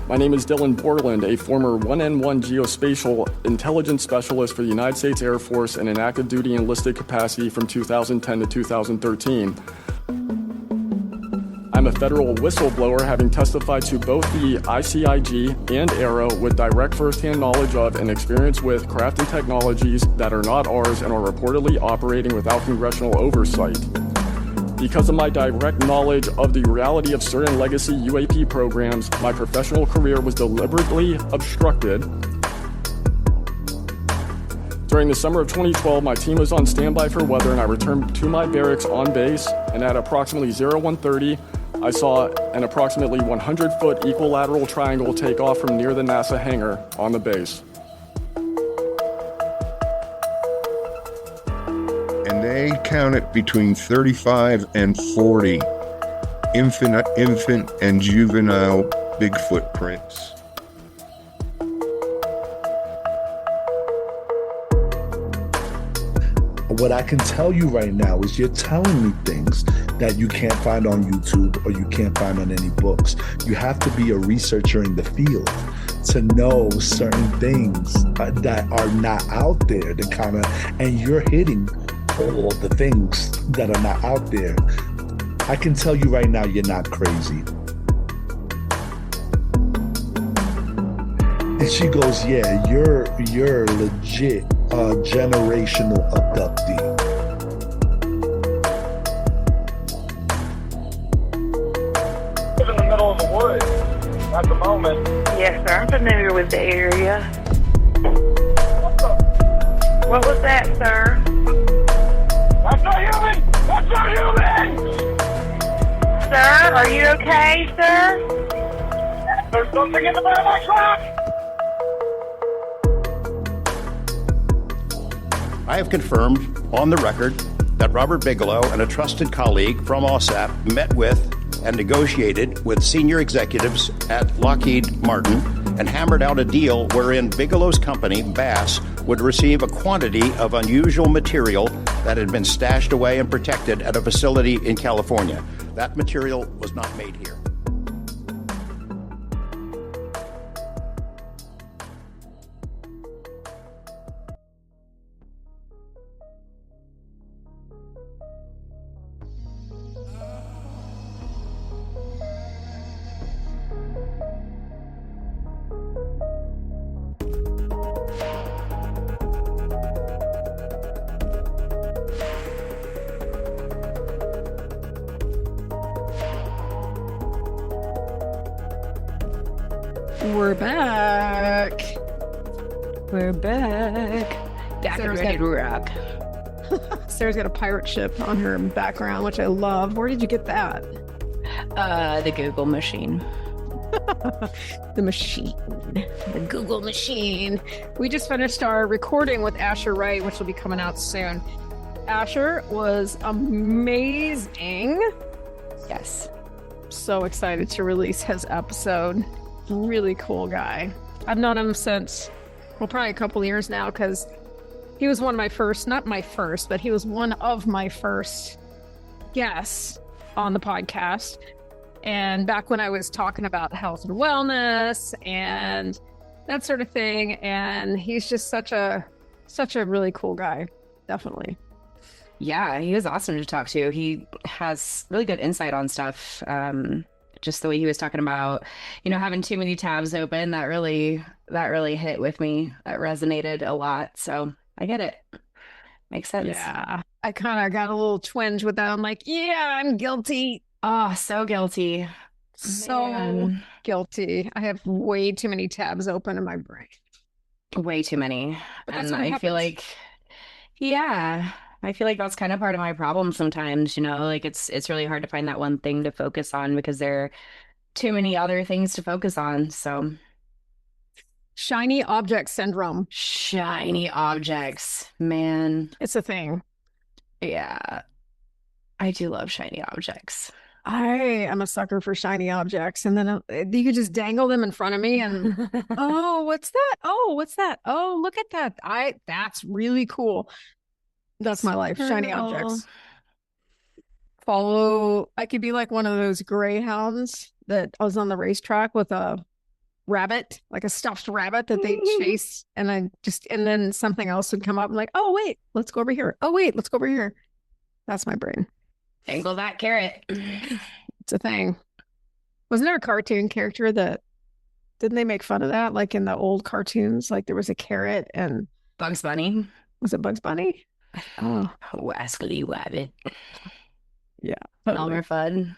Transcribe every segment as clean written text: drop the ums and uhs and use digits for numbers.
My name is Dylan Borland, a former 1N1 geospatial intelligence specialist for the United States Air Force in an active duty enlisted capacity from 2010 to 2013. I'm a federal whistleblower, having testified to both the ICIG and ARROW with direct firsthand knowledge of and experience with craft and technologies that are not ours and are reportedly operating without congressional oversight. Because of my direct knowledge of the reality of certain legacy UAP programs, my professional career was deliberately obstructed. During the summer of 2012, my team was on standby for weather and I returned to my barracks on base, and at approximately 0130, I saw an approximately 100-foot equilateral triangle take off from near the NASA hangar on the base. And they counted between 35 and 40 infant and juvenile Bigfoot prints. What I can tell you right now is you're telling me things that you can't find on YouTube or you can't find on any books. You have to be a researcher in the field to know certain things that are not out there, and you're hitting all the things that are not out there. I can tell you right now, you're not crazy. And she goes, yeah, you're legit a generational abductee. In the middle of the woods at the moment. Yes, sir. I'm familiar with the area. What the? What was that, sir? That's not human! That's not human! Sir, are you okay, sir? There's something in the back of my truck! I have confirmed on the record that Robert Bigelow and a trusted colleague from OSAP met with and negotiated with senior executives at Lockheed Martin and hammered out a deal wherein Bigelow's company, Bass, would receive a quantity of unusual material that had been stashed away and protected at a facility in California. That material was not made here. We're back. We're back. Back and ready to rock. Sarah's got a pirate ship on her background, which I love. Where did you get that? The Google machine. The machine. The Google machine. We just finished our recording with Asher Wright, which will be coming out soon. Asher was amazing. Yes. So excited to release his episode. Really cool guy. I've known him since, well, probably a couple years now, because he was one of my first, not my first, but he was one of my first guests on the podcast. And back when I was talking about health and wellness and that sort of thing. And he's just such a really cool guy. Definitely. Yeah, he was awesome to talk to. He has really good insight on stuff. Just the way he was talking about, having too many tabs open, that really hit with me. That resonated a lot. So I get it. Makes sense. Yeah. I kind of got a little twinge with that. I'm like, yeah, I'm guilty. Oh, so guilty. So guilty. I have way too many tabs open in my brain. Way too many. But that's and what I happens. feel like, yeah. I feel like that's kind of part of my problem sometimes, like it's really hard to find that one thing to focus on because there are too many other things to focus on. So shiny object syndrome. Shiny objects, man. It's a thing. Yeah. I do love shiny objects. I am a sucker for shiny objects. And then you could just dangle them in front of me and, oh, what's that? Oh, what's that? Oh, look at that. That's really cool. That's my life. Shiny objects. I could be like one of those greyhounds that was on the racetrack with a rabbit, like a stuffed rabbit that they chase, and then something else would come up. I'm like, oh wait, let's go over here. Oh wait, let's go over here. That's my brain. Angle that carrot. It's a thing. Wasn't there a cartoon character that didn't they make fun of that? Like in the old cartoons, like there was a carrot and Bugs Bunny. was it Bugs Bunny? Oh, Wascally Wabbit. yeah. Elmer Fudd.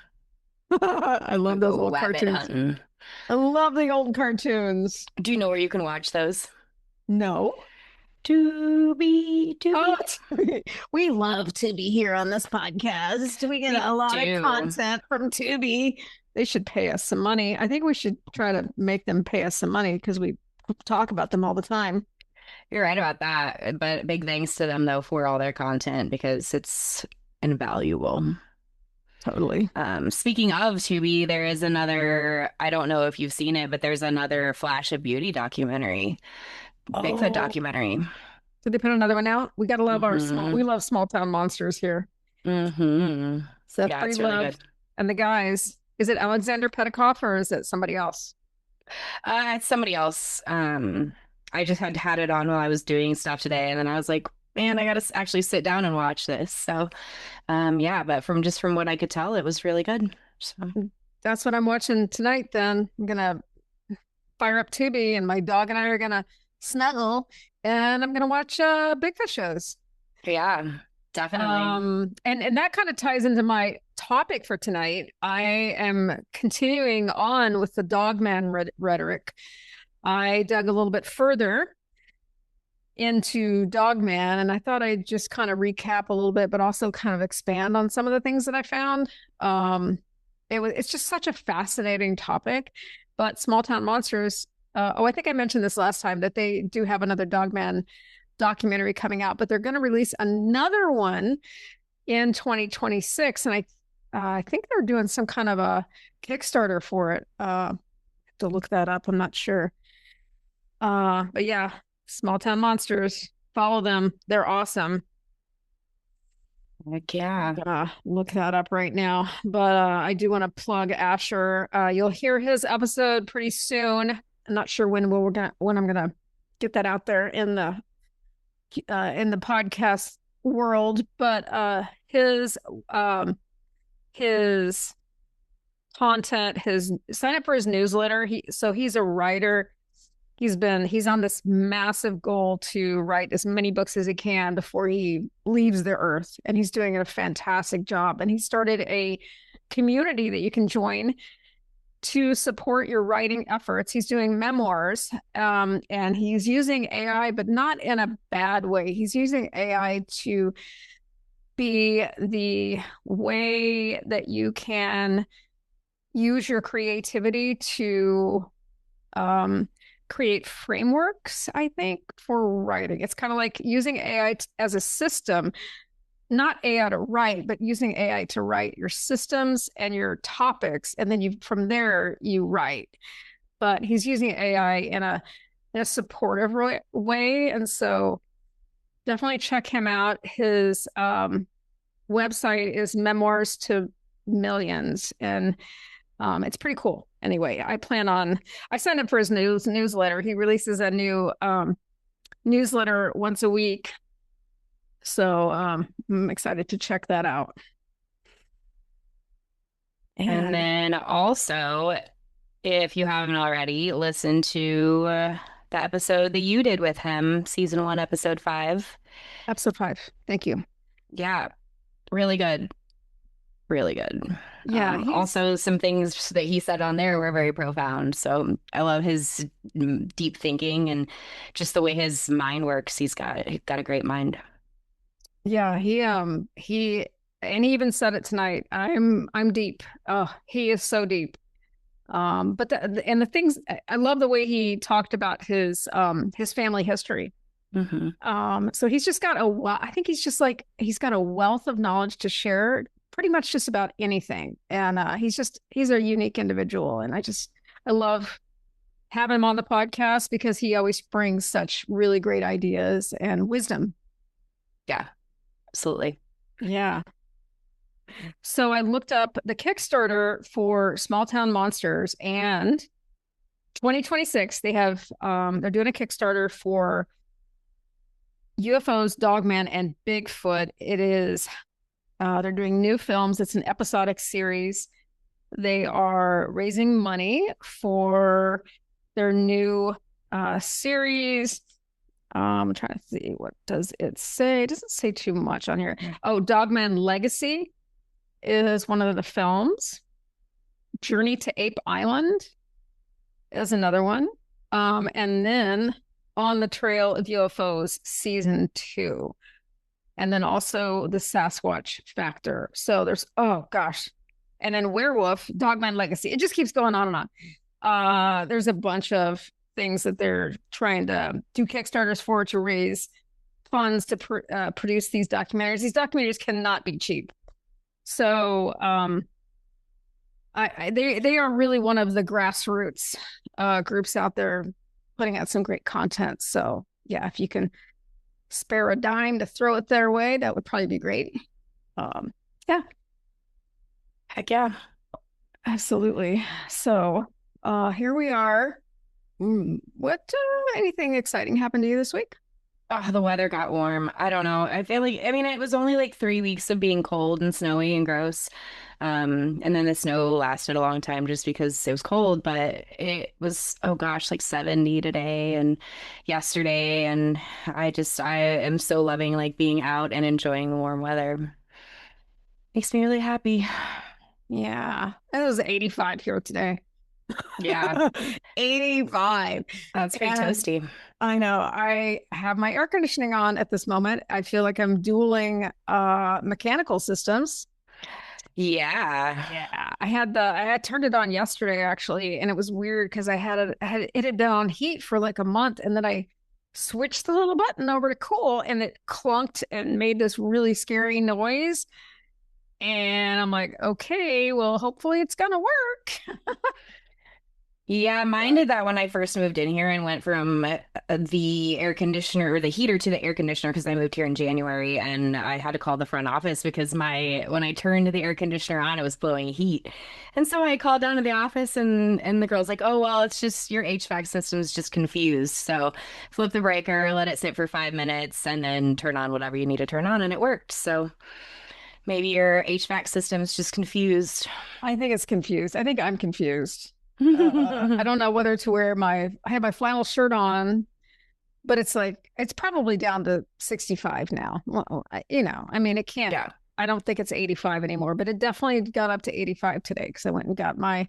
I love those old Wabbit cartoons. hunting. I love the old cartoons. Do you know where you can watch those? No. Tubi. Oh, we love Tubi here on this podcast. We get a lot of content from Tubi. They should pay us some money. I think we should try to make them pay us some money because we talk about them all the time. You're right about that. But big thanks to them, though, for all their content because it's invaluable. Totally. Speaking of Tubi, there is another, I don't know if you've seen it, but there's another Flash of Beauty documentary. Bigfoot documentary. Did they put another one out? We gotta love we love small town monsters here. Mm-hmm. Seth Yeah, it's Freelove really good. and the guys. Is it Alexander Petikoff or is it somebody else? It's somebody else. I just had it on while I was doing stuff today, and then I was like, man, I gotta actually sit down and watch this. So, yeah, but from what I could tell, it was really good. So that's what I'm watching tonight. Then I'm gonna fire up Tubi, and my dog and I are gonna snuggle, and I'm gonna watch Bigfoot shows. Yeah, definitely. And that kind of ties into my topic for tonight. I am continuing on with the Dogman rhetoric. I dug a little bit further into Dogman, and I thought I'd just kind of recap a little bit, but also kind of expand on some of the things that I found. It's just such a fascinating topic. But Small Town Monsters, I think I mentioned this last time that they do have another Dogman documentary coming out, but they're going to release another one in 2026, and I think they're doing some kind of a Kickstarter for it. Have to look that up. I'm not sure. But yeah, Small Town Monsters, follow them. They're awesome. Heck yeah. I'm gonna look that up right now. But I do want to plug Asher. You'll hear his episode pretty soon. I'm not sure when I'm gonna get that out there in the podcast world, but his content, sign up for his newsletter. He's a writer. He's on this massive goal to write as many books as he can before he leaves the earth. And he's doing a fantastic job. And he started a community that you can join to support your writing efforts. He's doing memoirs, and he's using AI, but not in a bad way. He's using AI to be the way that you can use your creativity to create frameworks, I think, for writing. It's kind of like using AI as a system, not AI to write, but using AI to write your systems and your topics. And then from there, you write. But he's using AI in a supportive way. And so definitely check him out. His website is Memoirs to Millions. And it's pretty cool. Anyway, I signed up for his newsletter. He releases a new newsletter once a week. So I'm excited to check that out. And then also, if you haven't already, listen to the episode that you did with him, season 1, episode 5. Episode 5. Thank you. Yeah, really good. Really good. Yeah. Also, some things that he said on there were very profound. So I love his deep thinking and just the way his mind works. He's got a great mind. Yeah, he even said it tonight. I'm deep. Oh, he is so deep. But the things, I love the way he talked about his family history. Mm-hmm. So he's just got I think he's got a wealth of knowledge to share, pretty much just about anything. And he's a unique individual. And I love having him on the podcast because he always brings such really great ideas and wisdom. Yeah, absolutely. Yeah. So I looked up the Kickstarter for Small Town Monsters, and 2026, they have they're doing a Kickstarter for UFOs, Dogman, and Bigfoot. It is they're doing new films. It's an episodic series. They are raising money for their new series. I'm trying to see, what does it say? It doesn't say too much on here. Oh, Dogman Legacy is one of the films. Journey to Ape Island is another one. And then On the Trail of UFOs season 2. And then also the Sasquatch Factor. So there's, oh gosh. And then Werewolf, Dogman Legacy. It just keeps going on and on. There's a bunch of things that they're trying to do Kickstarters for to raise funds to produce these documentaries. These documentaries cannot be cheap. So they are really one of the grassroots groups out there putting out some great content. So yeah, if you can spare a dime to throw it their way, that would probably be great. Yeah. Heck yeah. Absolutely. So here we are. What anything exciting happened to you this week? Oh, the weather got warm. I don't know. I feel like, I mean, it was only like 3 weeks of being cold and snowy and gross. And then the snow lasted a long time just because it was cold, but it was, oh gosh, like 70 today and yesterday. And I am so loving like being out and enjoying the warm weather. Makes me really happy. Yeah. It was 85 here today. Yeah. 85. That's pretty toasty. I know. I have my air conditioning on at this moment. I feel like I'm dueling mechanical systems. Yeah. I had turned it on yesterday actually, and it was weird because it had been on heat for like a month, and then I switched the little button over to cool, and it clunked and made this really scary noise. And I'm like, okay, well, hopefully it's gonna work. Yeah, mine did that when I first moved in here and went from the air conditioner or the heater to the air conditioner because I moved here in January, and I had to call the front office because when I turned the air conditioner on, it was blowing heat. And so I called down to the office and the girl's like, "Oh, well, it's just your HVAC system's just confused. So flip the breaker, let it sit for 5 minutes, and then turn on whatever you need to turn on." And it worked. So maybe your HVAC system's just confused. I think it's confused. I think I'm confused. I don't know whether to wear I have my flannel shirt on, but it's probably down to 65 now. Well, I mean, it can't, Yeah. I don't think it's 85 anymore, but it definitely got up to 85 today because I went and got my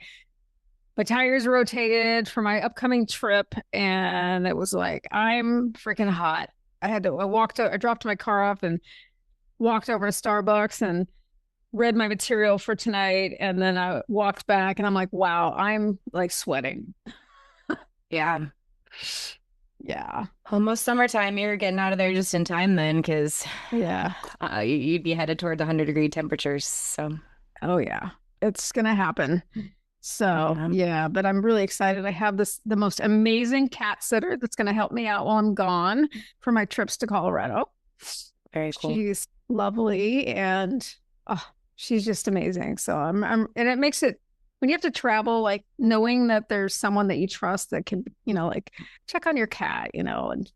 tires rotated for my upcoming trip. And it was like, I'm freaking hot. I dropped my car off and walked over to Starbucks and read my material for tonight, and then I walked back and I'm like, wow, I'm like sweating. Yeah. Almost summertime. You're getting out of there just in time then, because yeah, you'd be headed toward the 100-degree temperatures. So, oh yeah, it's gonna happen. So yeah, but I'm really excited. I have the most amazing cat sitter that's gonna help me out while I'm gone for my trips to Colorado. Very cool. She's lovely, and she's just amazing. So and it makes it, when you have to travel, like knowing that there's someone that you trust that can, like check on your cat, and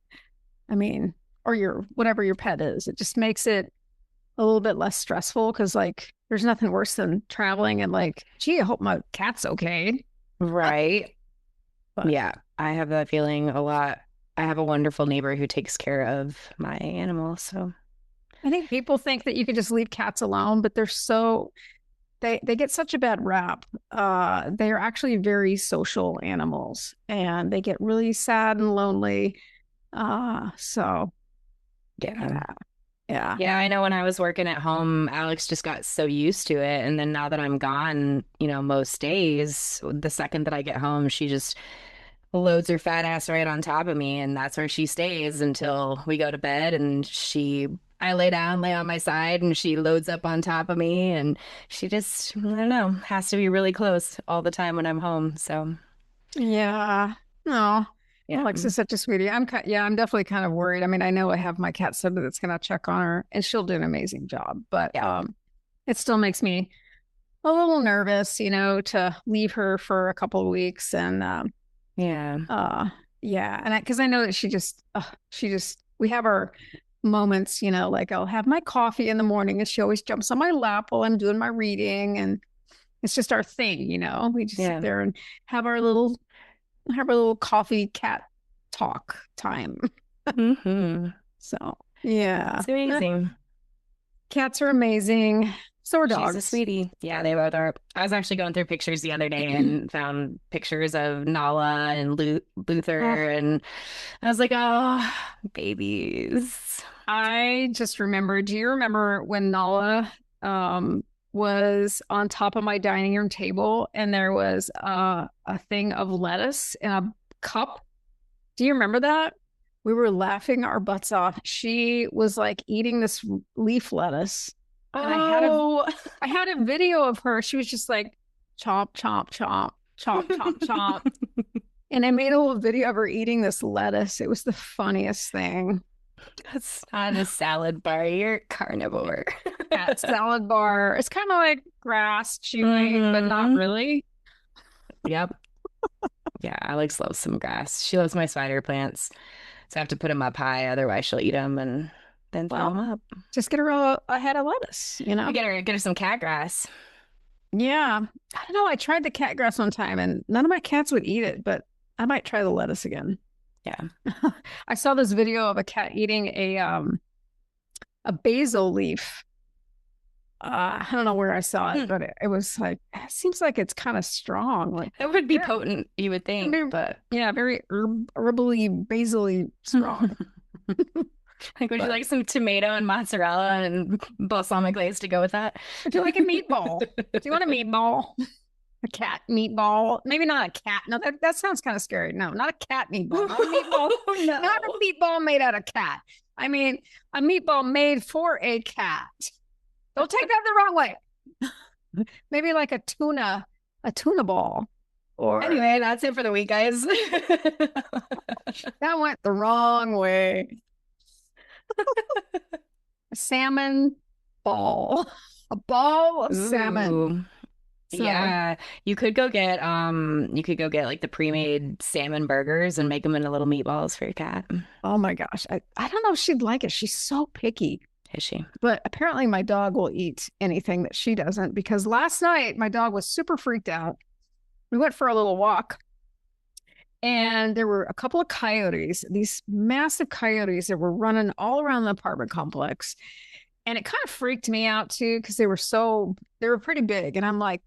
I mean, or whatever your pet is, it just makes it a little bit less stressful because like there's nothing worse than traveling and like, gee, I hope my cat's okay. Right. But yeah, I have that feeling a lot. I have a wonderful neighbor who takes care of my animals. So I think people think that you can just leave cats alone, but they get such a bad rap. They are actually very social animals, and they get really sad and lonely. So yeah. Yeah, I know when I was working at home, Alex just got so used to it. And then now that I'm gone, most days, the second that I get home, she just loads her fat ass right on top of me. And that's where she stays until we go to bed. And I lay down, lay on my side, and she loads up on top of me. And she just, I don't know, has to be really close all the time when I'm home. So yeah. No. Yeah. Alex is such a sweetie. I'm definitely kind of worried. I mean, I know I have my cat sitter that's going to check on her, and she'll do an amazing job. But it still makes me a little nervous, to leave her for a couple of weeks. And Yeah. Yeah, and because I know that we have our moments, like I'll have my coffee in the morning and she always jumps on my lap while I'm doing my reading, and it's just our thing, we just sit there and have our little coffee cat talk time. Mm-hmm. So yeah, It's amazing. Cats are amazing. So are dogs. She's a sweetie. Yeah, they both are. I was actually going through pictures the other day and found pictures of Nala and Luther, and I was like, oh, babies. I just remember, do you remember when Nala was on top of my dining room table and there was a thing of lettuce in a cup? Do you remember that? We were laughing our butts off. She was like eating this leaf lettuce. And I had a video of her. She was just like chomp, chomp, chomp, chomp, chomp, chomp. And I made a little video of her eating this lettuce. It was the funniest thing. That's not a salad bar. You're a carnivore. Cat salad bar. It's kind of like grass chewing, but not really. Yep. Yeah, Alex loves some grass. She loves my spider plants. So I have to put them up high, otherwise she'll eat them and then throw them up. Just get her a head of lettuce, Get her some cat grass. Yeah. I don't know. I tried the cat grass one time and none of my cats would eat it, but I might try the lettuce again. Yeah. I saw this video of a cat eating a basil leaf. I don't know where I saw it, but it was like, it seems like it's kind of strong. Like it would be potent, you would think, but yeah, very herbally, basily strong. Like, would you like some tomato and mozzarella and balsamic glaze to go with that? Would you like a meatball? Do you want a meatball? A cat meatball? Maybe not a cat. No, that sounds kind of scary. No, not a cat meatball. Not a meatball. No. Not a meatball made out of cat. I mean, a meatball made for a cat. Don't take that the wrong way. Maybe like a tuna ball. Or anyway, that's it for the week, guys. That went the wrong way. A salmon ball. A ball of salmon. So, yeah, you could go get like the pre-made salmon burgers and make them into little meatballs for your cat. Oh my gosh. I don't know if she'd like it. She's so picky. Is she? But apparently my dog will eat anything that she doesn't, because last night my dog was super freaked out. We went for a little walk and there were a couple of coyotes, these massive coyotes that were running all around the apartment complex. And it kind of freaked me out too, because they were pretty big. And I'm like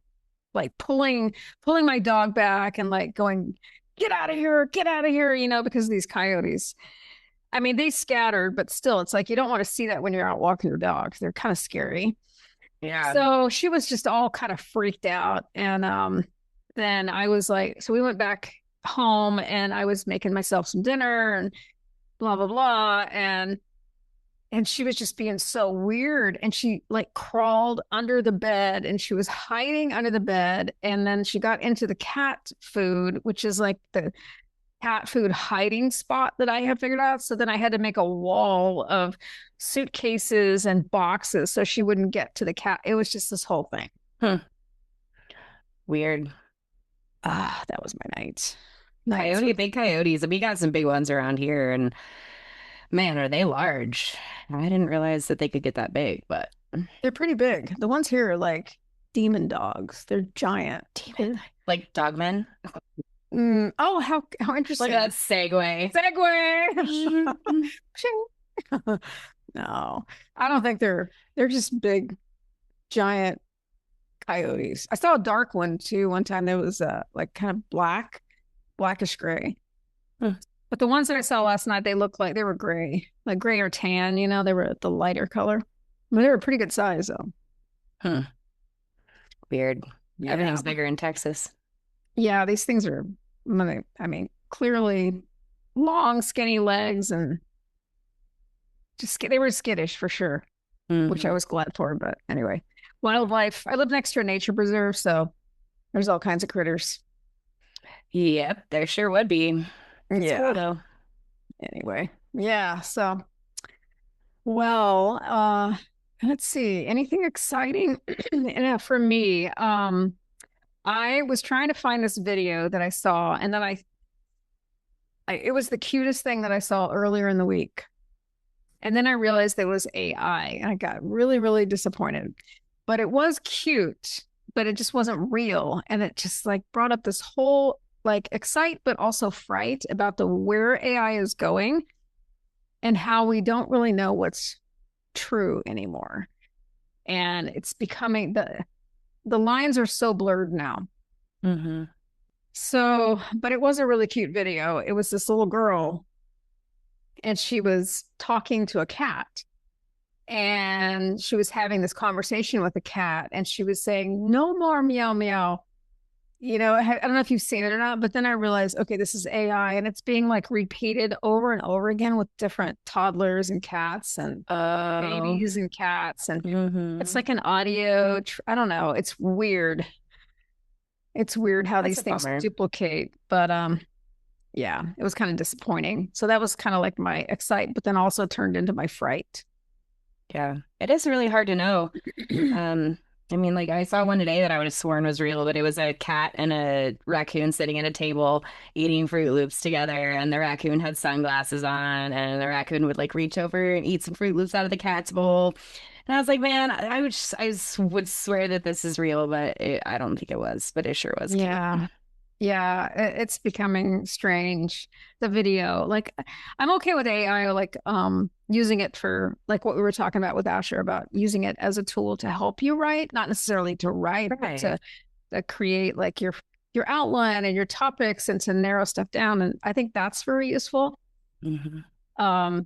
pulling my dog back and like going, get out of here, because of these coyotes. I mean, they scattered, but still, it's like you don't want to see that when you're out walking your dog. They're kind of scary. Yeah. So she was just all kind of freaked out. And then I was like, so we went back home and I was making myself some dinner and blah, blah, blah. And she was just being so weird. And she like crawled under the bed and she was hiding under the bed. And then she got into the cat food, which is like the cat food hiding spot that I had figured out. So then I had to make a wall of suitcases and boxes so she wouldn't get to the cat. It was just this whole thing. Weird. That was my night. Big coyotes. We got some big ones around here, and man, are they large. I didn't realize that they could get that big, but they're pretty big. The ones here are like demon dogs. They're giant. Like Dogman. Oh, how interesting. Look at that segue. No, I don't think they're just big, giant coyotes. I saw a dark one too one time. There was like kind of blackish gray. But the ones that I saw last night, they looked like they were gray, like gray or tan, they were the lighter color. But they were pretty good size though. Weird. Yeah. Everything's bigger in Texas. Yeah, these things are, clearly long, skinny legs and they were skittish for sure, which I was glad for. But anyway, wildlife. I live next to a nature preserve, so there's all kinds of critters. Yep, there sure would be. It's cool, though. Anyway, yeah. So, well, let's see. Anything exciting for me? I was trying to find this video that I saw, and then I it was the cutest thing that I saw earlier in the week. And then I realized it was AI, and I got really, really disappointed. But it was cute, but it just wasn't real. And it just like brought up this whole like excite, but also fright about where AI is going and how we don't really know what's true anymore. And it's becoming the lines are so blurred now. Mm-hmm. So, but it was a really cute video. It was this little girl, and she was talking to a cat, and she was having this conversation with the cat, and she was saying, "No more meow meow." I don't know if you've seen it or not, but then I realized, okay, this is AI, and it's being like repeated over and over again with different toddlers and cats and babies and cats. And it's like an audio, I don't know. It's weird. It's weird how That's these a things bummer. duplicate, but yeah, it was kind of disappointing. So that was kind of like my excite, but then also turned into my fright. Yeah, it is really hard to know. I mean, like I saw one today that I would have sworn was real, but it was a cat and a raccoon sitting at a table eating Fruit Loops together, and the raccoon had sunglasses on, and the raccoon would like reach over and eat some Fruit Loops out of the cat's bowl. And I was like, man, I would swear that this is real, but I don't think it was, but it sure was. Cute. Yeah. Yeah, it's becoming strange. The video, like I'm okay with AI, like using it for like what we were talking about with Asher about using it as a tool to help you write, not necessarily to write, but to create like your outline and your topics and to narrow stuff down. And I think that's very useful. Mm-hmm.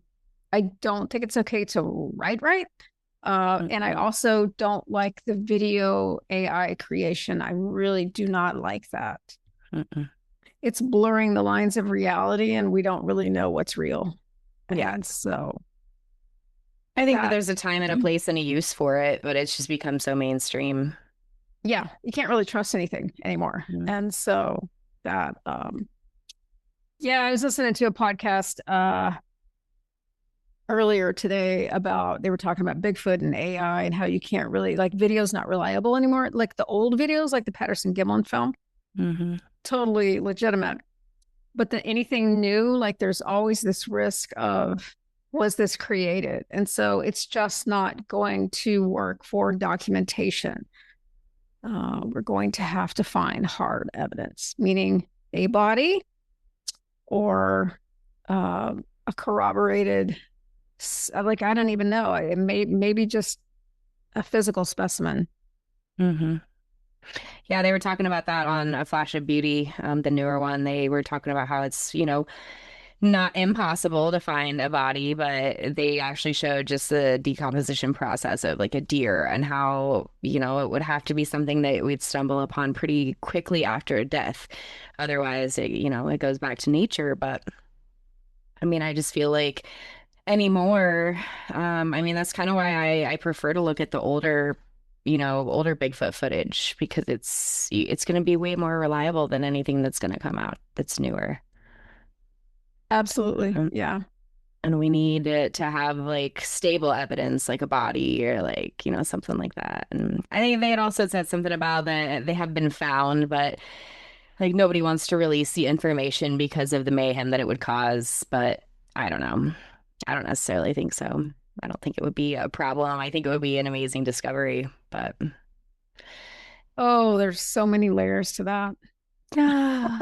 I don't think it's okay to write. And I also don't like the video AI creation. I really do not like that. It's blurring the lines of reality, and we don't really know what's real. Yeah. And so I think that there's a time and a place and a use for it, but it's just become so mainstream. Yeah, you can't really trust anything anymore. Mm-hmm. And so that yeah, I was listening to a podcast earlier today about, they were talking about Bigfoot and AI and how you can't really, like, video's not reliable anymore. Like the old videos, like the Patterson Gimlin film, totally legitimate. But then anything new, like there's always this risk of, was this created? And so it's just not going to work for documentation. We're going to have to find hard evidence, meaning a body or a corroborated, like, I don't even know, it maybe just a physical specimen. Yeah, they were talking about that on A Flash of Beauty, the newer one. They were talking about how it's, not impossible to find a body, but they actually showed just the decomposition process of like a deer and how, it would have to be something that we'd stumble upon pretty quickly after a death. Otherwise, it goes back to nature. But I mean, I just feel like anymore, that's kind of why I prefer to look at the older Bigfoot footage, because it's going to be way more reliable than anything that's going to come out that's newer. Absolutely. Yeah. And we need it to have like stable evidence, like a body or like, something like that. And I think they had also said something about that they have been found, but like nobody wants to release the information because of the mayhem that it would cause. But I don't know. I don't necessarily think so. I don't think it would be a problem. I think it would be an amazing discovery, but there's so many layers to that.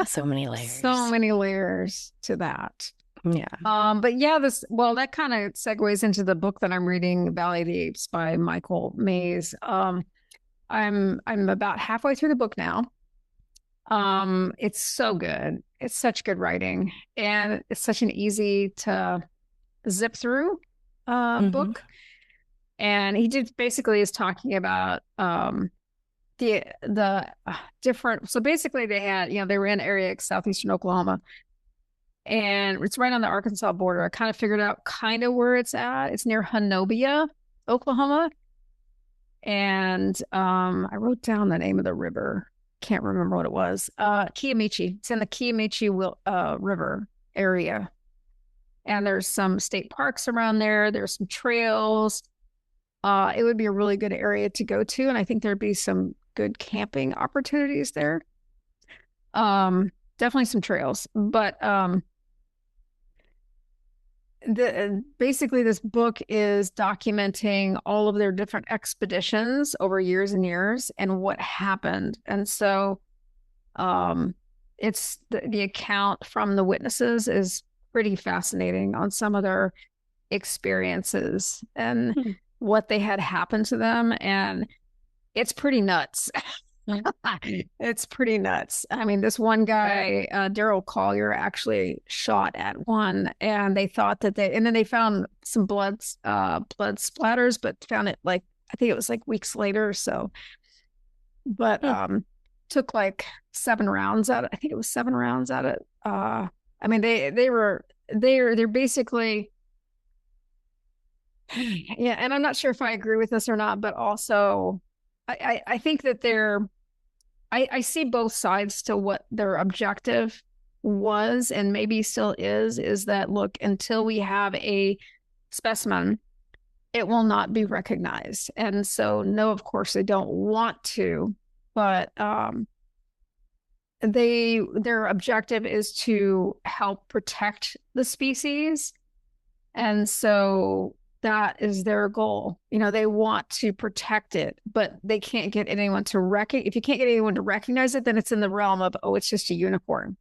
So many layers. So many layers to that. Yeah. But yeah, that kind of segues into the book that I'm reading, Valley of the Apes by Michael Mays. I'm about halfway through the book now. It's so good. It's such good writing, and it's such an easy to zip through book. And he basically is talking about the different, so basically they had, they were in area southeastern Oklahoma, and it's right on the Arkansas border. I kind of figured out kind of where it's at. It's near Honobia, Oklahoma. And I wrote down the name of the river. Can't remember what it was. Kiamichi. It's in the Kiamichi River area. And there's some state parks around there. There's some trails. It would be a really good area to go to. And I think there'd be some good camping opportunities there. Definitely some trails. But basically this book is documenting all of their different expeditions over years and years and what happened. And so it's the account from the witnesses is pretty fascinating on some of their experiences and what they had happened to them. And it's pretty nuts. It's pretty nuts. I mean, this one guy, Daryl Collier, actually shot at one, and they thought that and then they found some blood splatters, but found it like, I think it was like weeks later or so. But took like 7 rounds out. I think it was 7 rounds out of. I mean, they're basically. Yeah, and I'm not sure if I agree with this or not, but also I think that I see both sides to what their objective was and maybe still is that, look, until we have a specimen, it will not be recognized. And so, no, of course, they don't want to, but their objective is to help protect the species. And so that is their goal. You know, they want to protect it, but they can't get anyone to if you can't get anyone to recognize it, then it's in the realm of, oh, it's just a unicorn.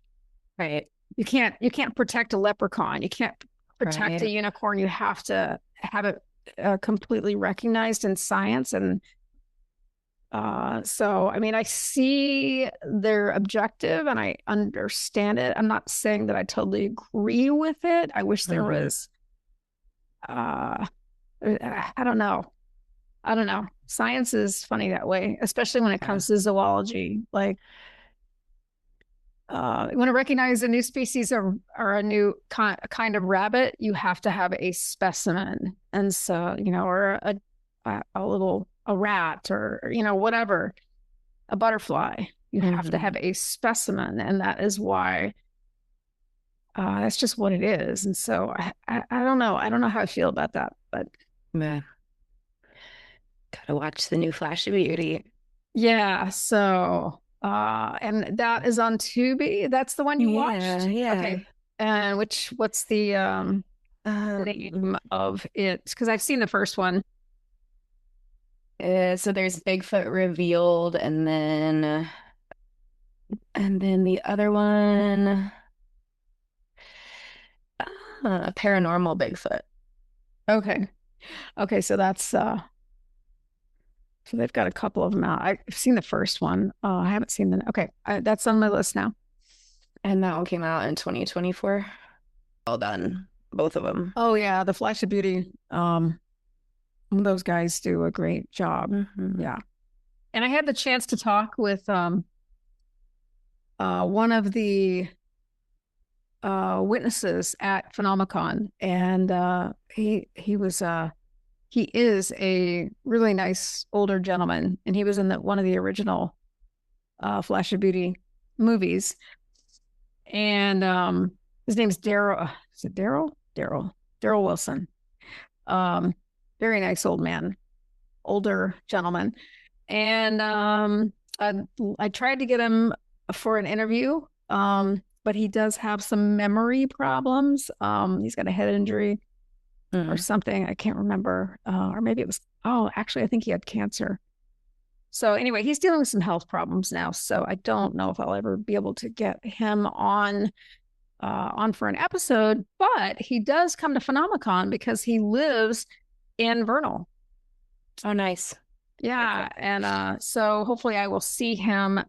Right. You can't protect a leprechaun. You can't protect a unicorn. You have to have it completely recognized in science. And so, I mean, I see their objective and I understand it. I'm not saying that I totally agree with it. I wish there was I don't know. Science is funny that way, especially when it comes to zoology. Like, you want to recognize a new species or a new kind of rabbit, you have to have a specimen. And so, you know, or a rat or, you know, whatever, a butterfly, you have to have a specimen. And that is why that's just what it is. And so I don't know. I don't know how I feel about that, but gotta watch the new Flash of Beauty. Yeah. So and that is on Tubi. That's the one you watched? Yeah. Okay. And what's the name of it? Because I've seen the first one. So there's Bigfoot Revealed, and then the other one, Paranormal Bigfoot. Okay, so that's so they've got a couple of them out. I've seen the first one. I haven't seen that's on my list now. And that one came out in 2024. Well done, both of them. Oh yeah, the Flash of Beauty. Those guys do a great job. Yeah. And I had the chance to talk with one of the witnesses at Phenomicon, and he is a really nice older gentleman, and he was in one of the original Flash of Beauty movies. And his name's Daryl. Is it Daryl? Daryl Wilson. Very nice old man, older gentleman. And I tried to get him for an interview, but he does have some memory problems. He's got a head injury or something. I can't remember. Or maybe it was, actually, I think he had cancer. So anyway, he's dealing with some health problems now. So I don't know if I'll ever be able to get him on for an episode, but he does come to Phenomicon because he lives in Vernal. Oh, nice. Yeah. And so hopefully I will see him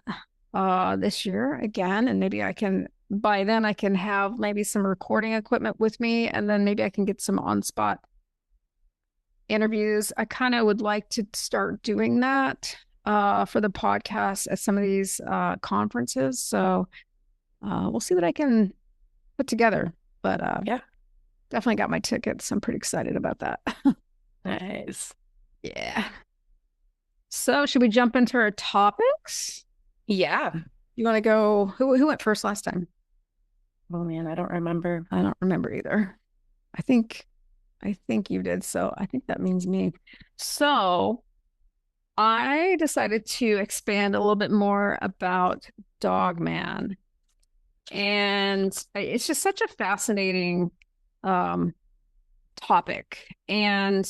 this year again, and maybe by then I can have maybe some recording equipment with me, and then maybe I can get some on-spot interviews. I kind of would like to start doing that for the podcast at some of these conferences. So we'll see what I can put together. But yeah, definitely got my tickets. I'm pretty excited about that. Nice. Yeah. So should we jump into our topics? Yeah. You want to go? Who went first last time? Oh man, I don't remember. I don't remember either. I think you did. So I think that means me. So I decided to expand a little bit more about Dogman. And it's just such a fascinating topic. And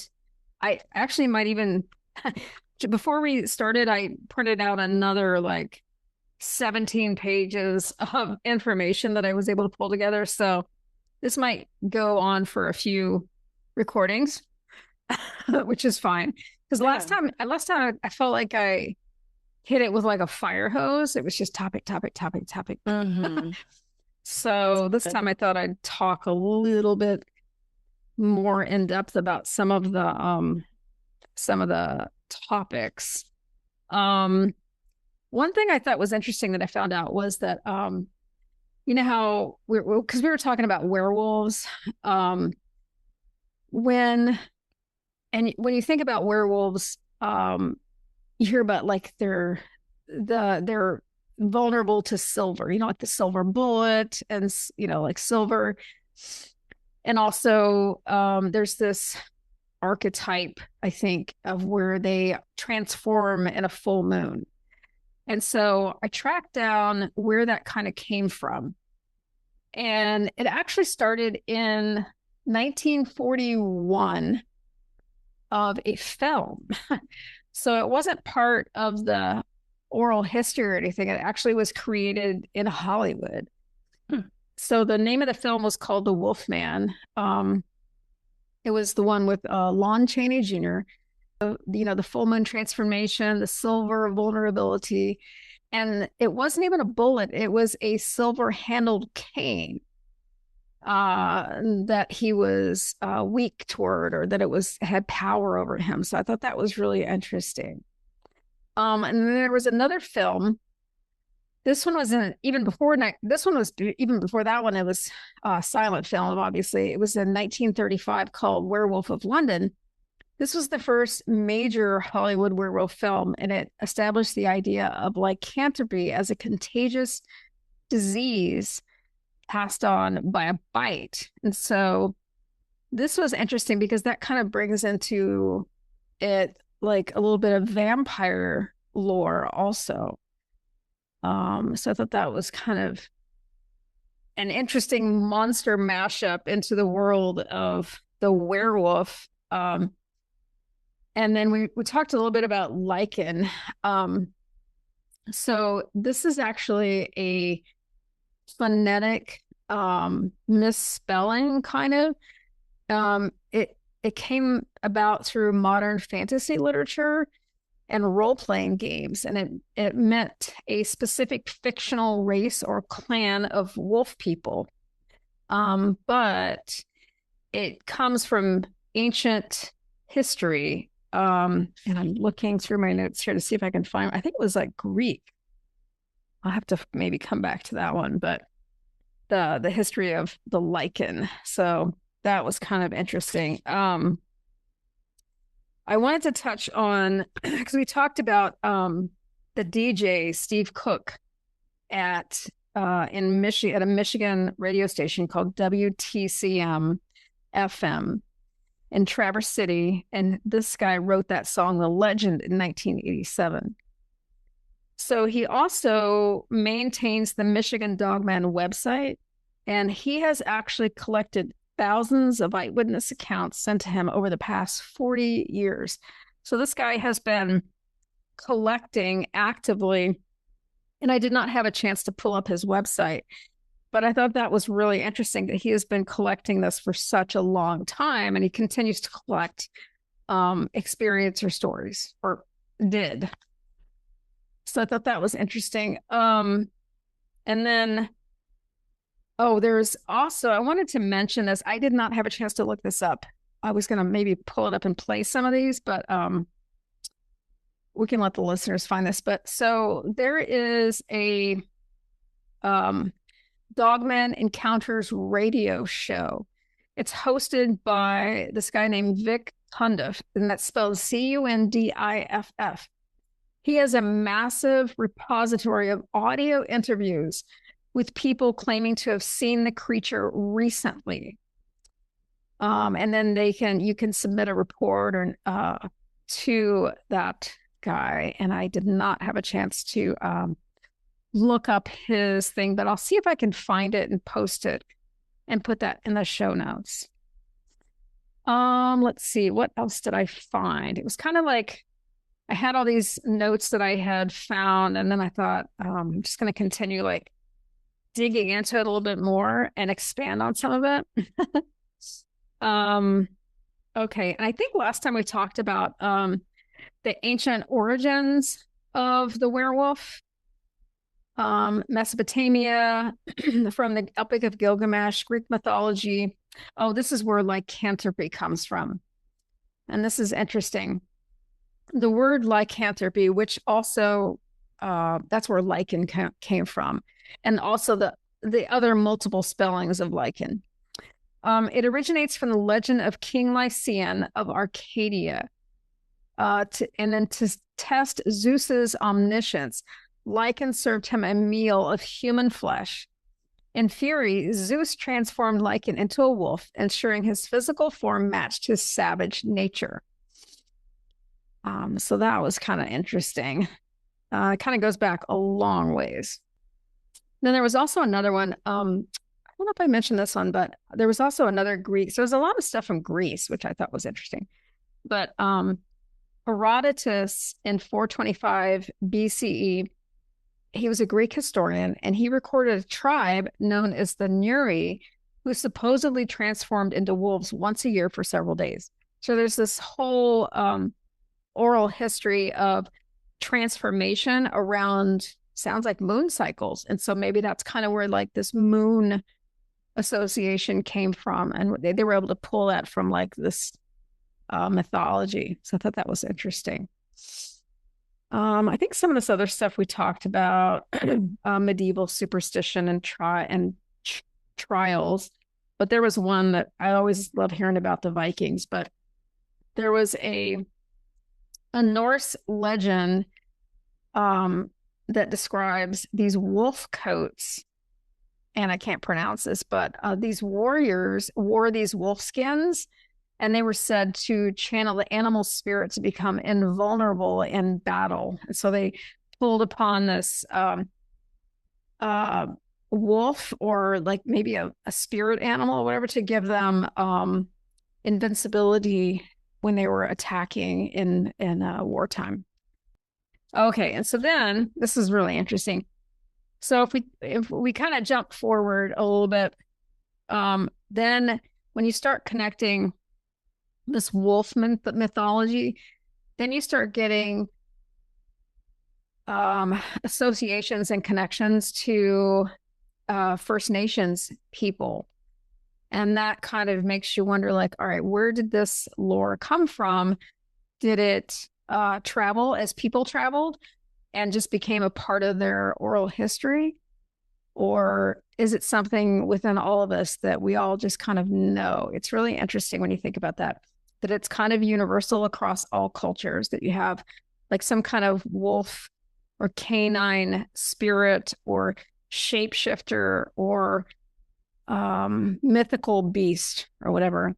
I actually might even, before we started, I printed out another like 17 pages of information that I was able to pull together. So this might go on for a few recordings, which is fine. Because last time I felt like I hit it with like a fire hose. It was just topic. Mm-hmm. So this time I thought I'd talk a little bit more in depth about some of the topics. One thing I thought was interesting that I found out was that you know how because we were talking about werewolves, when you think about werewolves, you hear about like they're vulnerable to silver, like the silver bullet, and like silver. And also there's this archetype, I think, of where they transform in a full moon. And so I tracked down where that kind of came from. And it actually started in 1941 of a film. So it wasn't part of the oral history or anything. It actually was created in Hollywood. So the name of the film was called The Wolfman. It was the one with Lon Chaney Jr., the full moon transformation, the silver vulnerability. And it wasn't even a bullet. It was a silver handled cane that he was weak toward, or that it had power over him. So I thought that was really interesting. And then there was another film. This one was even before that one. It was a silent film, obviously. It was in 1935 called Werewolf of London. This was the first major Hollywood werewolf film, and it established the idea of lycanthropy as a contagious disease passed on by a bite. And so this was interesting because that kind of brings into it like a little bit of vampire lore also. So I thought that was kind of an interesting monster mashup into the world of the werewolf. And then we talked a little bit about lichen. So this is actually a phonetic misspelling, kind of. It came about through modern fantasy literature and role-playing games, and it meant a specific fictional race or clan of wolf people. But it comes from ancient history. And I'm looking through my notes here to see if I can find, I think it was like Greek. I'll have to maybe come back to that one, but the history of the lichen. So that was kind of interesting. I wanted to touch on, because we talked about the DJ Steve Cook at a Michigan radio station called WTCM FM in Traverse City, and this guy wrote that song "The Legend" in 1987. So he also maintains the Michigan Dogman website, and he has actually collected thousands of eyewitness accounts sent to him over the past 40 years. So this guy has been collecting actively, and I did not have a chance to pull up his website, but I thought that was really interesting that he has been collecting this for such a long time, and he continues to collect experience or stories, or did. So I thought that was interesting. And then there's also, I wanted to mention this. I did not have a chance to look this up. I was going to maybe pull it up and play some of these, but we can let the listeners find this. But so there is a Dogman Encounters radio show. It's hosted by this guy named Vic Cundiff, and that's spelled Cundiff. He has a massive repository of audio interviews with people claiming to have seen the creature recently. And then you can submit a report to that guy. And I did not have a chance to look up his thing, but I'll see if I can find it and post it and put that in the show notes. Let's see, what else did I find? It was kind of like I had all these notes that I had found, and then I thought, I'm just going to continue like digging into it a little bit more and expand on some of it. Okay, and I think last time we talked about the ancient origins of the werewolf. Mesopotamia, from the Epic of Gilgamesh, Greek mythology. Oh, this is where lycanthropy comes from. And this is interesting. The word lycanthropy, which also, that's where lichen came from. And also the other multiple spellings of lichen. It originates from the legend of King Lycian of Arcadia. And then to test Zeus's omniscience, Lycan served him a meal of human flesh. In fury, Zeus transformed Lycan into a wolf, ensuring his physical form matched his savage nature. So that was kind of interesting. It kind of goes back a long ways. Then there was also another one. I don't know if I mentioned this one, but there was also another Greek. So there's a lot of stuff from Greece, which I thought was interesting. But Herodotus in 425 BCE, he was a Greek historian, and he recorded a tribe known as the Nuri, who supposedly transformed into wolves once a year for several days. So there's this whole oral history of transformation around, sounds like moon cycles. And so maybe that's kind of where like this moon association came from. And they were able to pull that from like this mythology. So I thought that was interesting. I think some of this other stuff we talked about, medieval superstition and trials, but there was one that I always love hearing about, the Vikings. But there was a Norse legend that describes these wolf coats, and I can't pronounce this, but these warriors wore these wolf skins. And they were said to channel the animal spirit to become invulnerable in battle. And so they pulled upon this wolf, or like maybe a spirit animal or whatever, to give them invincibility when they were attacking in wartime. Okay, and so then this is really interesting. So if we kind of jump forward a little bit, then when you start connecting this wolf mythology, then you start getting associations and connections to First Nations people. And that kind of makes you wonder, like, all right, where did this lore come from? Did it travel as people traveled and just became a part of their oral history? Or is it something within all of us that we all just kind of know? It's really interesting when you think about that it's kind of universal across all cultures, that you have like some kind of wolf or canine spirit or shapeshifter or mythical beast or whatever.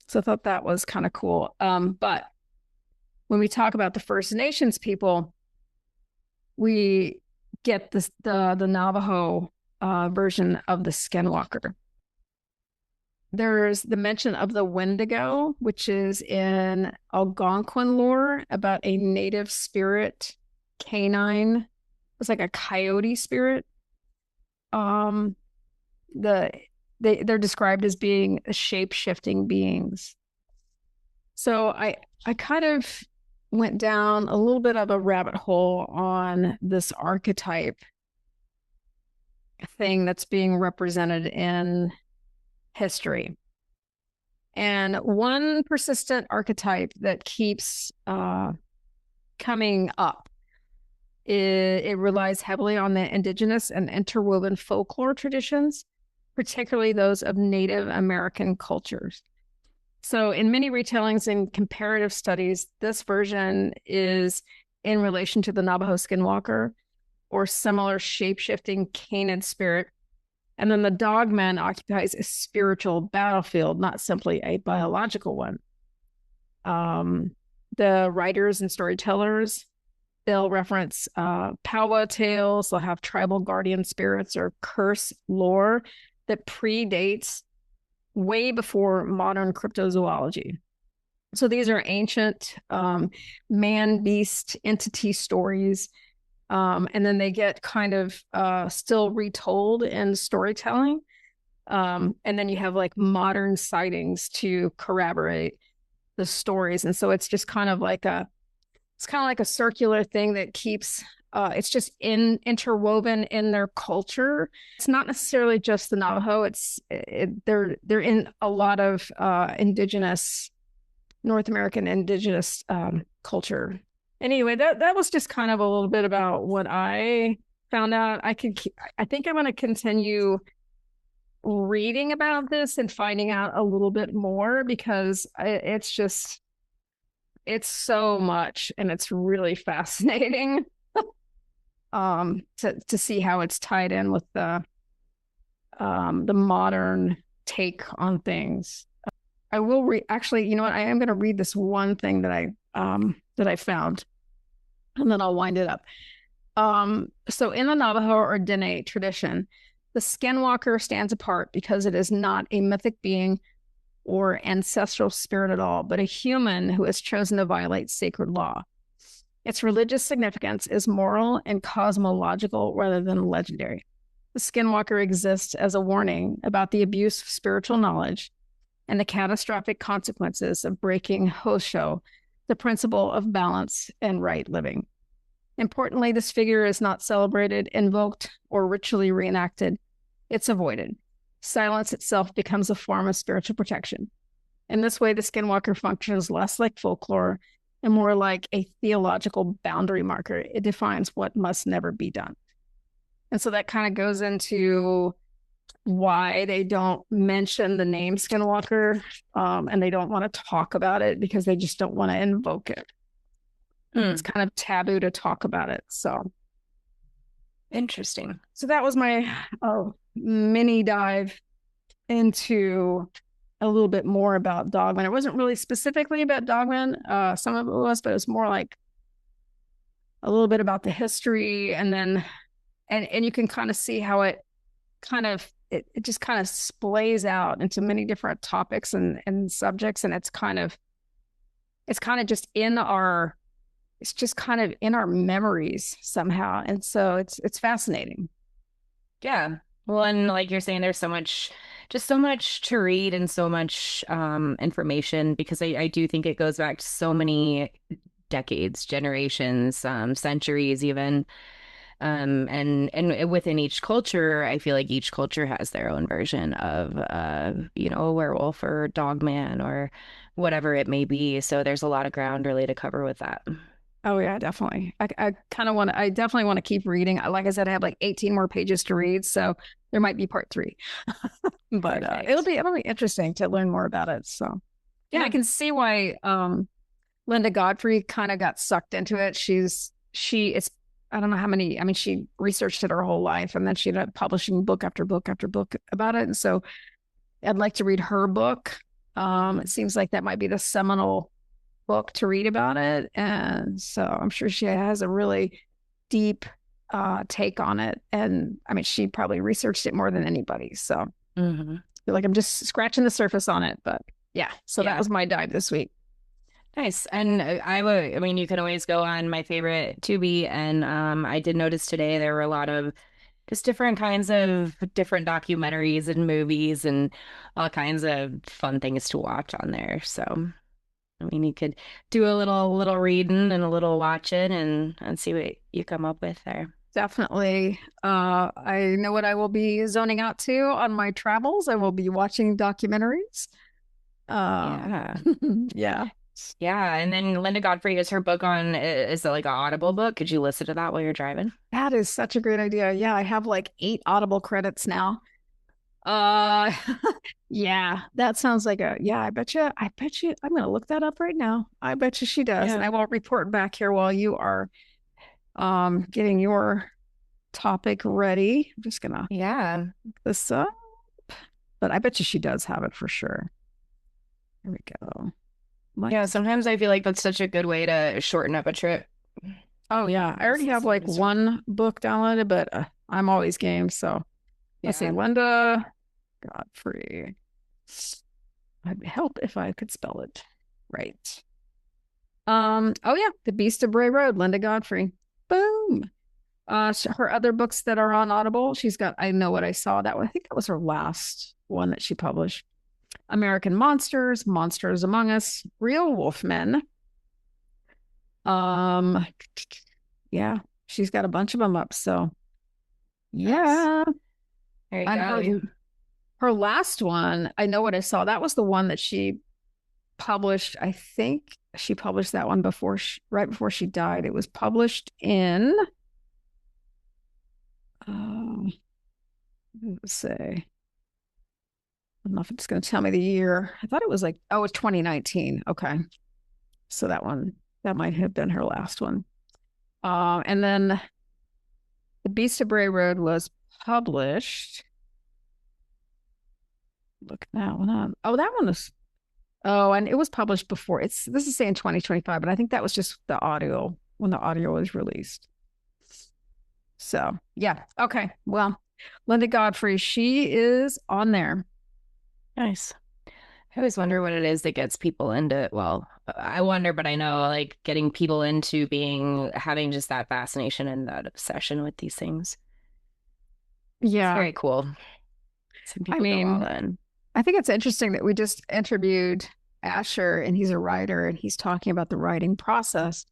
So I thought that was kind of cool. But when we talk about the First Nations people, we get this, the Navajo version of the skinwalker. There's the mention of the Wendigo, which is in Algonquin lore about a native spirit, canine. It's like a coyote spirit. They're described as being shape-shifting beings. So I kind of went down a little bit of a rabbit hole on this archetype thing that's being represented in history. And one persistent archetype that keeps coming up, it relies heavily on the indigenous and interwoven folklore traditions, particularly those of Native American cultures. So in many retellings and comparative studies, this version is in relation to the Navajo skinwalker or similar shape-shifting canid spirit. And then the Dogman occupies a spiritual battlefield, not simply a biological one. The writers and storytellers, they'll reference powwow tales. They'll have tribal guardian spirits or curse lore that predates way before modern cryptozoology. So these are ancient man-beast entity stories. And then they get kind of still retold in storytelling. And then you have like modern sightings to corroborate the stories. And so it's just kind of like a circular thing that keeps it's just interwoven in their culture. It's not necessarily just the Navajo. They're in a lot of indigenous North American indigenous culture. Anyway, that was just kind of a little bit about what I found out. I think I'm going to continue reading about this and finding out a little bit more, because it's so much, and it's really fascinating to see how it's tied in with the modern take on things. I will actually, you know what? I am going to read this one thing that I found, and then I'll wind it up. So in the Navajo or Dene tradition, the skinwalker stands apart because it is not a mythic being or ancestral spirit at all, but a human who has chosen to violate sacred law. Its religious significance is moral and cosmological rather than legendary. The skinwalker exists as a warning about the abuse of spiritual knowledge and the catastrophic consequences of breaking Hosho, the principle of balance and right living. Importantly, this figure is not celebrated, invoked, or ritually reenacted. It's avoided. Silence itself becomes a form of spiritual protection. In this way, the skinwalker functions less like folklore and more like a theological boundary marker. It defines what must never be done. And so that kind of goes into why they don't mention the name Skinwalker, and they don't want to talk about it because they just don't want to invoke it. It's kind of taboo to talk about it. So interesting. So that was my mini dive into a little bit more about Dogman. It wasn't really specifically about Dogman. Some of it was, but it was more like a little bit about the history, and then and you can kind of see how it just kind of splays out into many different topics and subjects, and it's kind of just in our memories somehow, and so it's fascinating. Yeah. Well, and like you're saying, there's so much to read and so much information, because I do think it goes back to so many decades, generations, centuries even. And within each culture, I feel like each culture has their own version of a werewolf or dogman or whatever it may be. So there's a lot of ground really to cover with that. Oh yeah, definitely. I definitely want to keep reading. Like I said, I have like 18 more pages to read, so there might be part 3. But it'll be interesting to learn more about it. So yeah, I can see why Linda Godfrey kind of got sucked into it. I don't know how many, she researched it her whole life, and then she ended up publishing book after book after book about it. And so I'd like to read her book. It seems like that might be the seminal book to read about it. And so I'm sure she has a really deep take on it. And she probably researched it more than anybody. So I feel like I'm just scratching the surface on it. But yeah, so that was my dive this week. Nice. And you can always go on my favorite Tubi, and I did notice today there were a lot of just different kinds of different documentaries and movies and all kinds of fun things to watch on there. So you could do a little reading and a little watching and see what you come up with there. Definitely. I know what I will be zoning out to on my travels. I will be watching documentaries. Yeah. Yeah. Yeah, and then Linda Godfrey is it like an Audible book? Could you listen to that while you're driving? That is such a great idea. Yeah, I have like 8 Audible credits now. Yeah, that sounds like I bet you, I'm going to look that up right now. I bet you she does. Yeah. And I will report back here while you are getting your topic ready. I'm just going to look this up. But I bet you she does have it for sure. There we go. Yeah, sometimes I feel like that's such a good way to shorten up a trip. Oh yeah, I already have like one book downloaded, but I'm always game. So let's see, Linda Godfrey. I'd help if I could spell it right. Oh yeah, The Beast of Bray Road, Linda Godfrey. Boom. Her other books that are on Audible, she's got I Know What I Saw. That one, I think that was her last one that she published. American Monsters, Monsters Among Us, Real Wolfmen. Yeah, she's got a bunch of them up. So yeah. There you And go. her last one, I Know What I Saw. That was the one that she published. I think she published that one right before she died. It was published in let's say, I don't know if it's going to tell me the year. I thought it was like, oh, it's 2019. Okay. So that might have been her last one. And then The Beast of Bray Road was published. Look that one up. Oh, that one was, oh, and it was published before. This is saying 2025, but I think that was just the audio when the audio was released. So yeah. Okay. Well, Linda Godfrey, she is on there. Nice. I always wonder what it is that gets people into, well, I wonder, but I know like getting people into having just that fascination and that obsession with these things. Yeah. It's very cool. Some people go all in. I think it's interesting that we just interviewed Asher and he's a writer and he's talking about the writing process.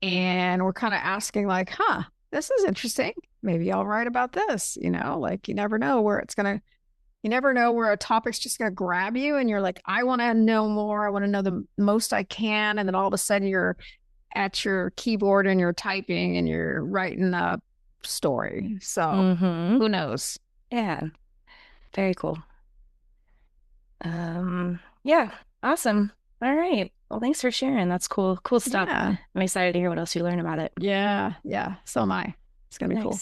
And we're kind of asking like, this is interesting. Maybe I'll write about this, like you never know where you never know where a topic's just going to grab you. And you're like, I want to know more. I want to know the most I can. And then all of a sudden you're at your keyboard and you're typing and you're writing a story. So who knows? Yeah. Very cool. Yeah. Awesome. All right. Well, thanks for sharing. That's cool. Cool stuff. Yeah. I'm excited to hear what else you learn about it. Yeah. Yeah. So am I. It's going to be cool.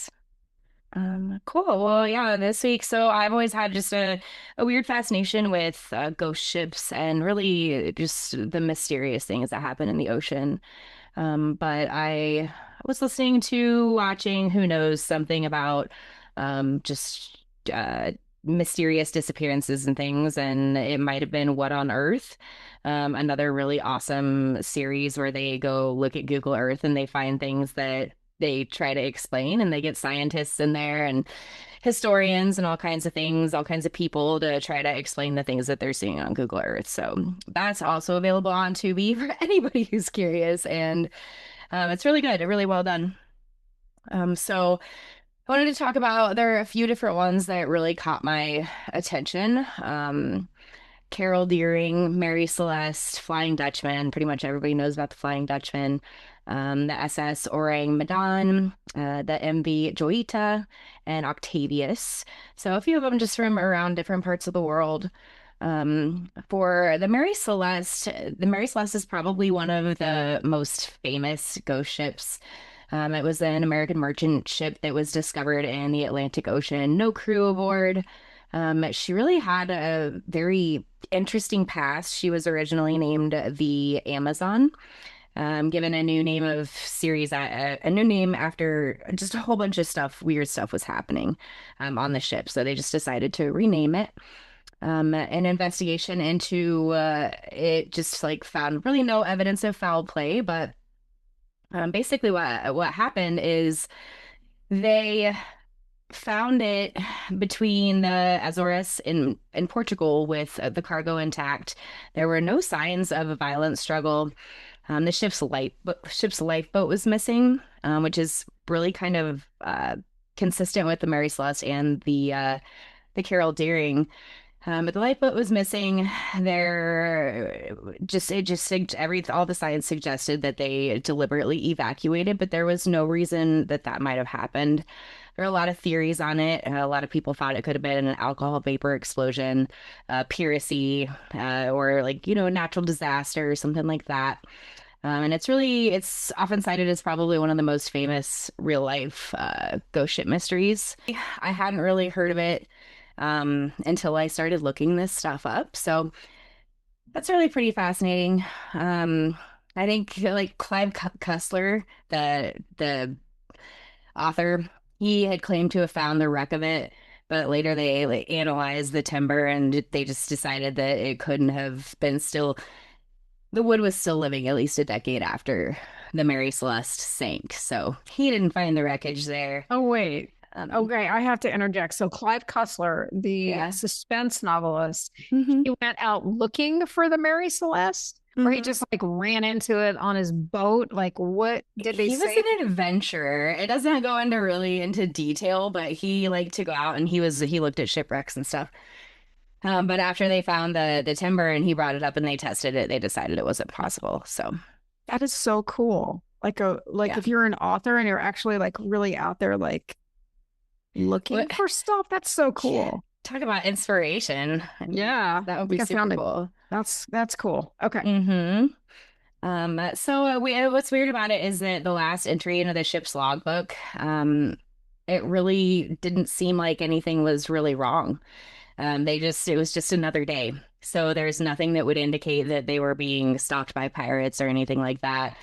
Cool. Well, yeah, this week. So I've always had just a weird fascination with ghost ships and really just the mysterious things that happen in the ocean. But I was watching, who knows, something about just mysterious disappearances and things. And it might have been What on Earth, another really awesome series where they go look at Google Earth and they find things that they try to explain, and they get scientists in there and historians and all kinds of things, all kinds of people to try to explain the things that they're seeing on Google Earth. So that's also available on Tubi for anybody who's curious. And it's really good. Really well done. So I wanted to talk about, there are a few different ones that really caught my attention. Carroll A, Mary Celeste, Flying Dutchman. Pretty much everybody knows about the Flying Dutchman. The SS Orang Medan, the MV Joita, and Octavius. So a few of them just from around different parts of the world. For the Mary Celeste is probably one of the most famous ghost ships. It was an American merchant ship that was discovered in the Atlantic Ocean. No crew aboard. She really had a very interesting past. She was originally named the Amazon, given a new name a new name after just a whole bunch of weird stuff was happening on the ship. So they just decided to rename it. An investigation into it just like found really no evidence of foul play, but basically what happened is they found it between the Azores in Portugal with the cargo intact. There were no signs of a violent struggle. The ship's lifeboat was missing, which is really kind of consistent with the Mary Celeste and the Carroll Deering. But the lifeboat was missing. All the science suggested that they deliberately evacuated, but there was no reason that might have happened. There are a lot of theories on it. A lot of people thought it could have been an alcohol vapor explosion, piracy, or natural disaster or something like that. And it's often cited as probably one of the most famous real life ghost ship mysteries. I hadn't really heard of it until I started looking this stuff up. So that's really pretty fascinating. I think like Clive Cussler, the author, he had claimed to have found the wreck of it but later they like, analyzed the timber and they just decided that it couldn't have been still, the wood was still living at least a decade after the Mary Celeste sank. So he didn't find the wreckage there. Oh, wait. Um, Okay, I have to interject. So Clive Cussler, the Yeah. suspense novelist, mhm, he went out looking for the Mary Celeste, or he mhm. just like ran into it on his boat. Like, what did they He was say? an adventurer. It doesn't go into really into detail, but he liked to go out and he looked at shipwrecks and stuff. But after they found the timber and he brought it up and they tested it, they decided it wasn't possible. So That is so cool. Yeah. If you're an author and you're actually like really out there like looking What- for stuff, that's so cool. talk about inspiration. I mean, Yeah, that would be I super found it. cool. That's cool. Okay. Mm-hmm. What's weird about it is that the last entry into the ship's logbook, it really didn't seem like anything was really wrong. It was just another day. So there's nothing that would indicate that they were being stalked by pirates or anything like that.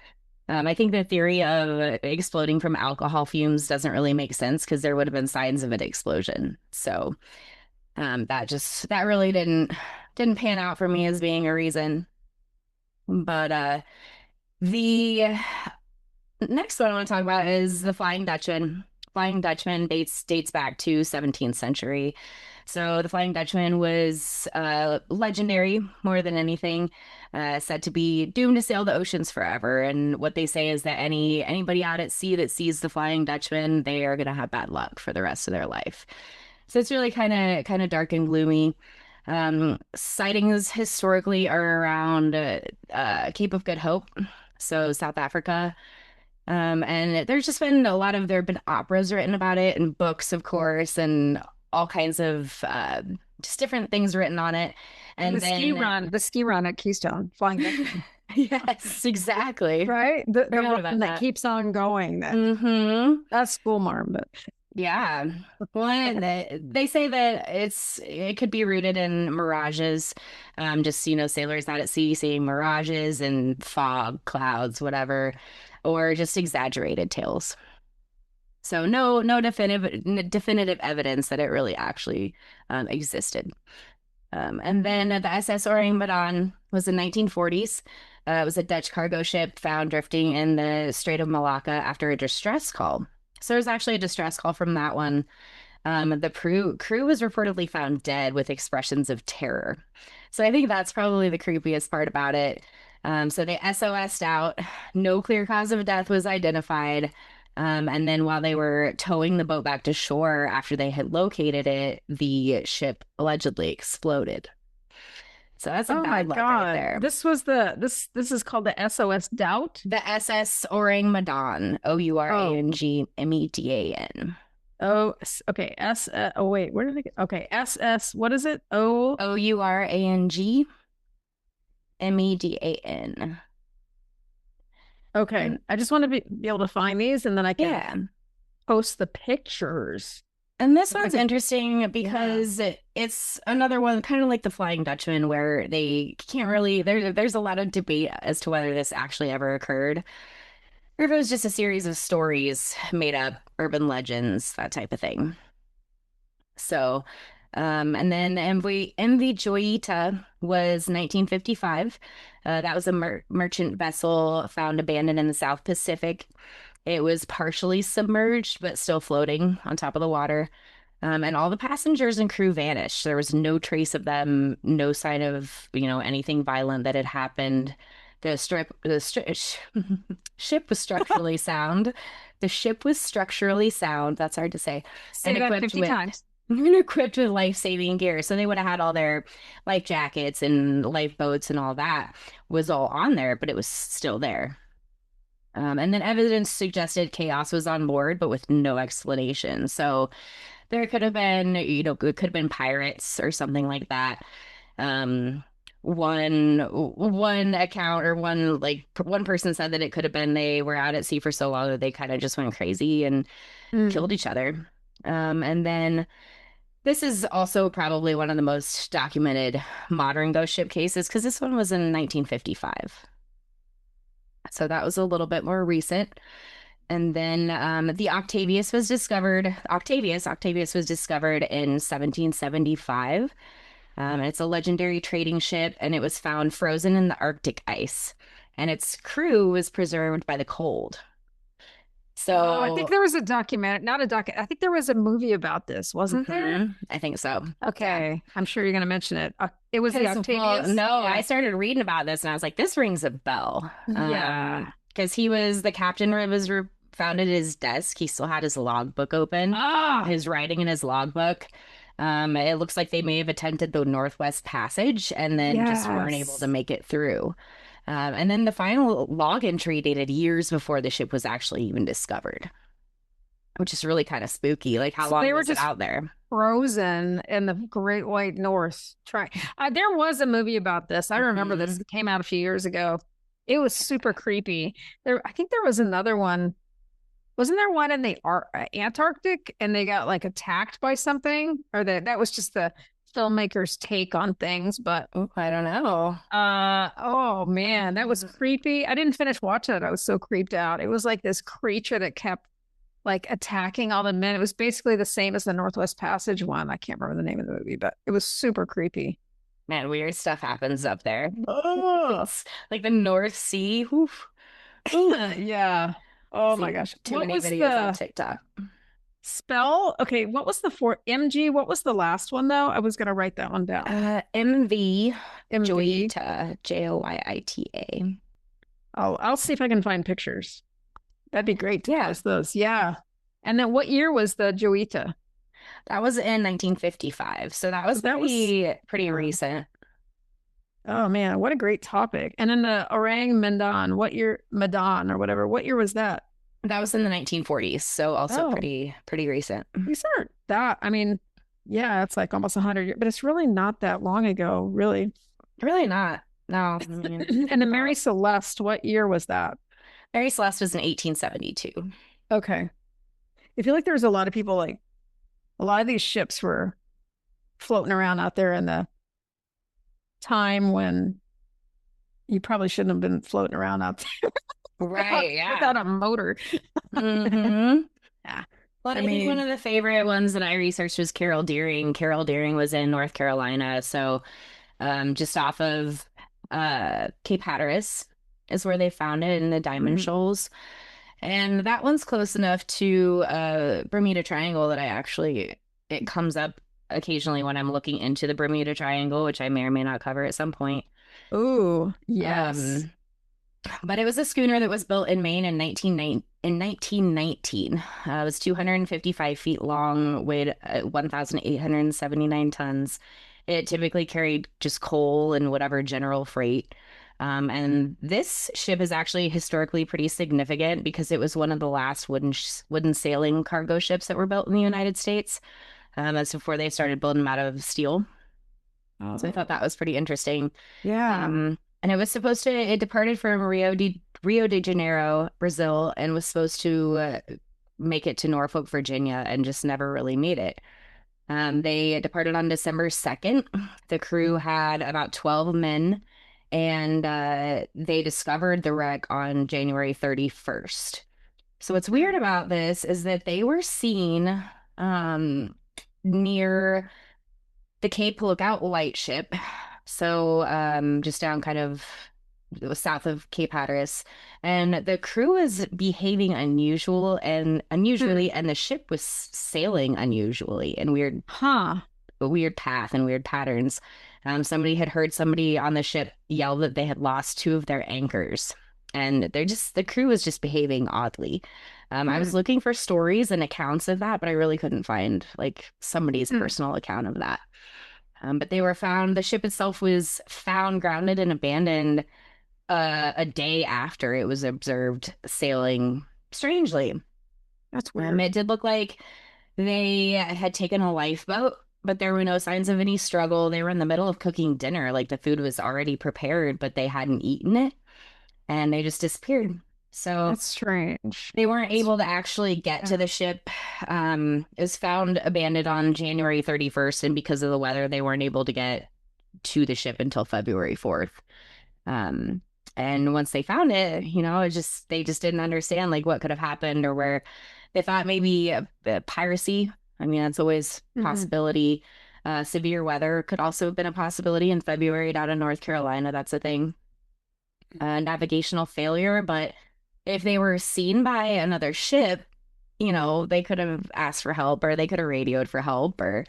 I think the theory of exploding from alcohol fumes doesn't really make sense because there would have been signs of an explosion. So, that really didn't pan out for me as being a reason. But the next one I want to talk about is the Flying Dutchman. Flying Dutchman dates back to 17th century. So the Flying Dutchman was legendary more than anything, said to be doomed to sail the oceans forever. And what they say is that anybody out at sea that sees the Flying Dutchman, they are going to have bad luck for the rest of their life. So it's really kind of dark and gloomy. Sightings historically are around Cape of Good Hope, so South Africa. And there have been operas written about it and books, of course, and all kinds of just different things written on it. And The ski run at Keystone, Flying Dutchman, yes, exactly. right? The Forgot one about that that. keeps on going. Mm-hmm. That's school marm, but Yeah. They say that it could be rooted in mirages. Just, sailors out at sea seeing mirages and fog, clouds, whatever, or just exaggerated tales. So no definitive evidence that it really actually existed. And then the SS Orang Medan was in 1940s. It was a Dutch cargo ship found drifting in the Strait of Malacca after a distress call. So there's actually a distress call from that one. The crew was reportedly found dead with expressions of terror. So I think that's probably the creepiest part about it. So they SOS'd out. No clear cause of death was identified. And then while they were towing the boat back to shore after they had located it, the ship allegedly exploded. So that's a oh my bad luck right there. God, this is called the SOS Doubt. The SS Orang Medan, Ourangmedan. Oh, okay. Oh wait, where did I get? Okay, SS. What is it? O. Ourangmedan. Okay, I just want to be able to find these, and then I can Yeah. post the pictures. And this Okay. one's interesting because it's another one, kind of like the Flying Dutchman, where they can't really, there's a lot of debate as to whether this actually ever occurred, or if it was just a series of stories made up, urban legends, that type of thing. So, and then MV Joyita was 1955. That was a merchant vessel found abandoned in the South Pacific. It was partially submerged, but still floating on top of the water. And all the passengers and crew vanished. There was no trace of them, no sign of, anything violent that had happened. Ship was structurally sound. The ship was structurally sound. That's hard to say. Say that 50 times. And equipped with life-saving gear. So they would have had all their life jackets and lifeboats and all that was all on there, but it was still there. And then evidence suggested chaos was on board, but with no explanation. So there could have been, it could have been pirates or something like that. One account or one person said that it could have been they were out at sea for so long that they kind of just went crazy and killed each other. And then this is also probably one of the most documented modern ghost ship cases because this one was in 1955. So that was a little bit more recent. And then the Octavius was discovered. Octavius was discovered in 1775. It's a legendary trading ship, and it was found frozen in the Arctic ice. And its crew was preserved by the cold. So Oh, I think there was a documentary, not a doc. I think there was a movie about this, wasn't there? I think so. Okay, I'm sure you're going to mention it. It was the Octavius. No, Yeah. I started reading about this, and I was like, this rings a bell. Yeah. Because he was the captain was found at his desk. He still had his logbook open, his writing in his logbook. It looks like they may have attempted the Northwest Passage and then just weren't able to make it through. And then the final log entry dated years before the ship was actually even discovered, which is really kind of spooky. Like, how long was it out there? Frozen in the Great White North. There was a movie about this. I remember this. It came out a few years ago. It was super creepy. I think there was another one. Wasn't there one in the Antarctic and they got like attacked by something? Or that was just the filmmaker's take on things, but I don't know. Oh man, that was creepy. I didn't finish watching it. I was so creeped out. It was like this creature that kept like attacking all the men. It was basically the same as the Northwest Passage one. I can't remember the name of the movie, but it was super creepy. Man, weird stuff happens up there. Oh, like the North Sea. Oof. Yeah. Oh my gosh. Too many videos on TikTok. Spell? Okay, what was the MG? What was the last one though? I was gonna write that one down. MV Joyita, Joyita. I'll see if I can find pictures. That'd be great to post those. Yeah. And then what year was the Joyita? That was in 1955. So that was pretty recent. Oh man, what a great topic. And then the Orang Medan, what year? Medan or whatever. What year was that? That was in the 1940s. So also pretty recent. These aren't that. I mean, yeah, it's like almost 100 years, but it's really not that long ago, really. Really not. No. And the Mary Celeste, what year was that? Mary Celeste was in 1872. Okay. I feel like there's a lot of people, like a lot of these ships were floating around out there in the time when you probably shouldn't have been floating around out there. Right, yeah. Without a motor. Yeah. Well, I think mean, one of the favorite ones that I researched was Carroll Deering. Carroll Deering was in North Carolina. So just off of Cape Hatteras is where they found it in the Diamond Shoals. And that one's close enough to Bermuda Triangle that it comes up occasionally when I'm looking into the Bermuda Triangle, which I may or may not cover at some point. Ooh, yes. But it was a schooner that was built in Maine in 1919. It was 255 feet long, weighed 1,879 tons. It typically carried just coal and whatever general freight. And this ship is actually historically pretty significant because it was one of the last wooden sailing cargo ships that were built in the United States. That's before they started building them out of steel. So I thought that was pretty interesting. Yeah. And it departed from Rio de Janeiro, Brazil, and was supposed to make it to Norfolk, Virginia, and just never really made it. They departed on December 2nd. The crew had about 12 men, and they discovered the wreck on January 31st. So what's weird about this is that they were seen near the Cape Lookout lightship. So just down kind of south of Cape Hatteras, and the crew was behaving unusually, and the ship was sailing unusually and weird path and weird patterns. Somebody had heard somebody on the ship yell that they had lost two of their anchors, and the crew was just behaving oddly. I was looking for stories and accounts of that, but I really couldn't find like somebody's personal account of that. But they were found, the ship itself was found grounded and abandoned a day after it was observed sailing strangely. That's weird. It did look like they had taken a lifeboat, but there were no signs of any struggle. They were in the middle of cooking dinner, like the food was already prepared, but they hadn't eaten it, and they just disappeared. So that's strange. They weren't able to actually get to the ship. It was found abandoned on January 31st, and because of the weather, they weren't able to get to the ship until February 4th. And once they found it, they just didn't understand like what could have happened, or where they thought maybe piracy. I mean, that's always a possibility. Severe weather could also have been a possibility in February down in North Carolina. That's a thing. Navigational failure. But if they were seen by another ship, they could have asked for help, or they could have radioed for help, or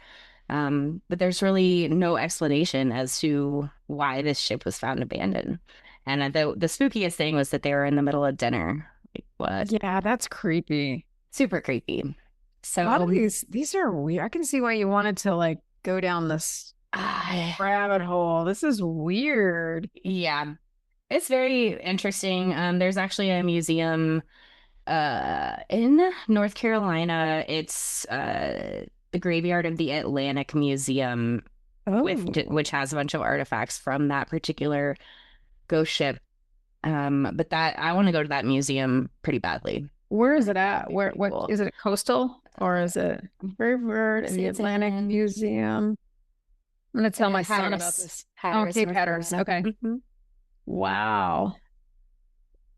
but there's really no explanation as to why this ship was found abandoned. And the spookiest thing was that they were in the middle of dinner. Like, what? Yeah, that's creepy. Super creepy. So A lot of these are weird. I can see why you wanted to like go down this rabbit hole. This is weird. Yeah, it's very interesting. There's actually a museum in North Carolina. It's the graveyard of the Atlantic Museum, which has a bunch of artifacts from that particular ghost ship. But that I want to go to that museum pretty badly. Where is it at? What Cool. is it, coastal or is it graveyard in the It's Atlantic in- Museum? I'm gonna tell my son about Hatteras. this. Hatteras, Cape North Hatteras. Carolina. Okay. Mhm. Wow.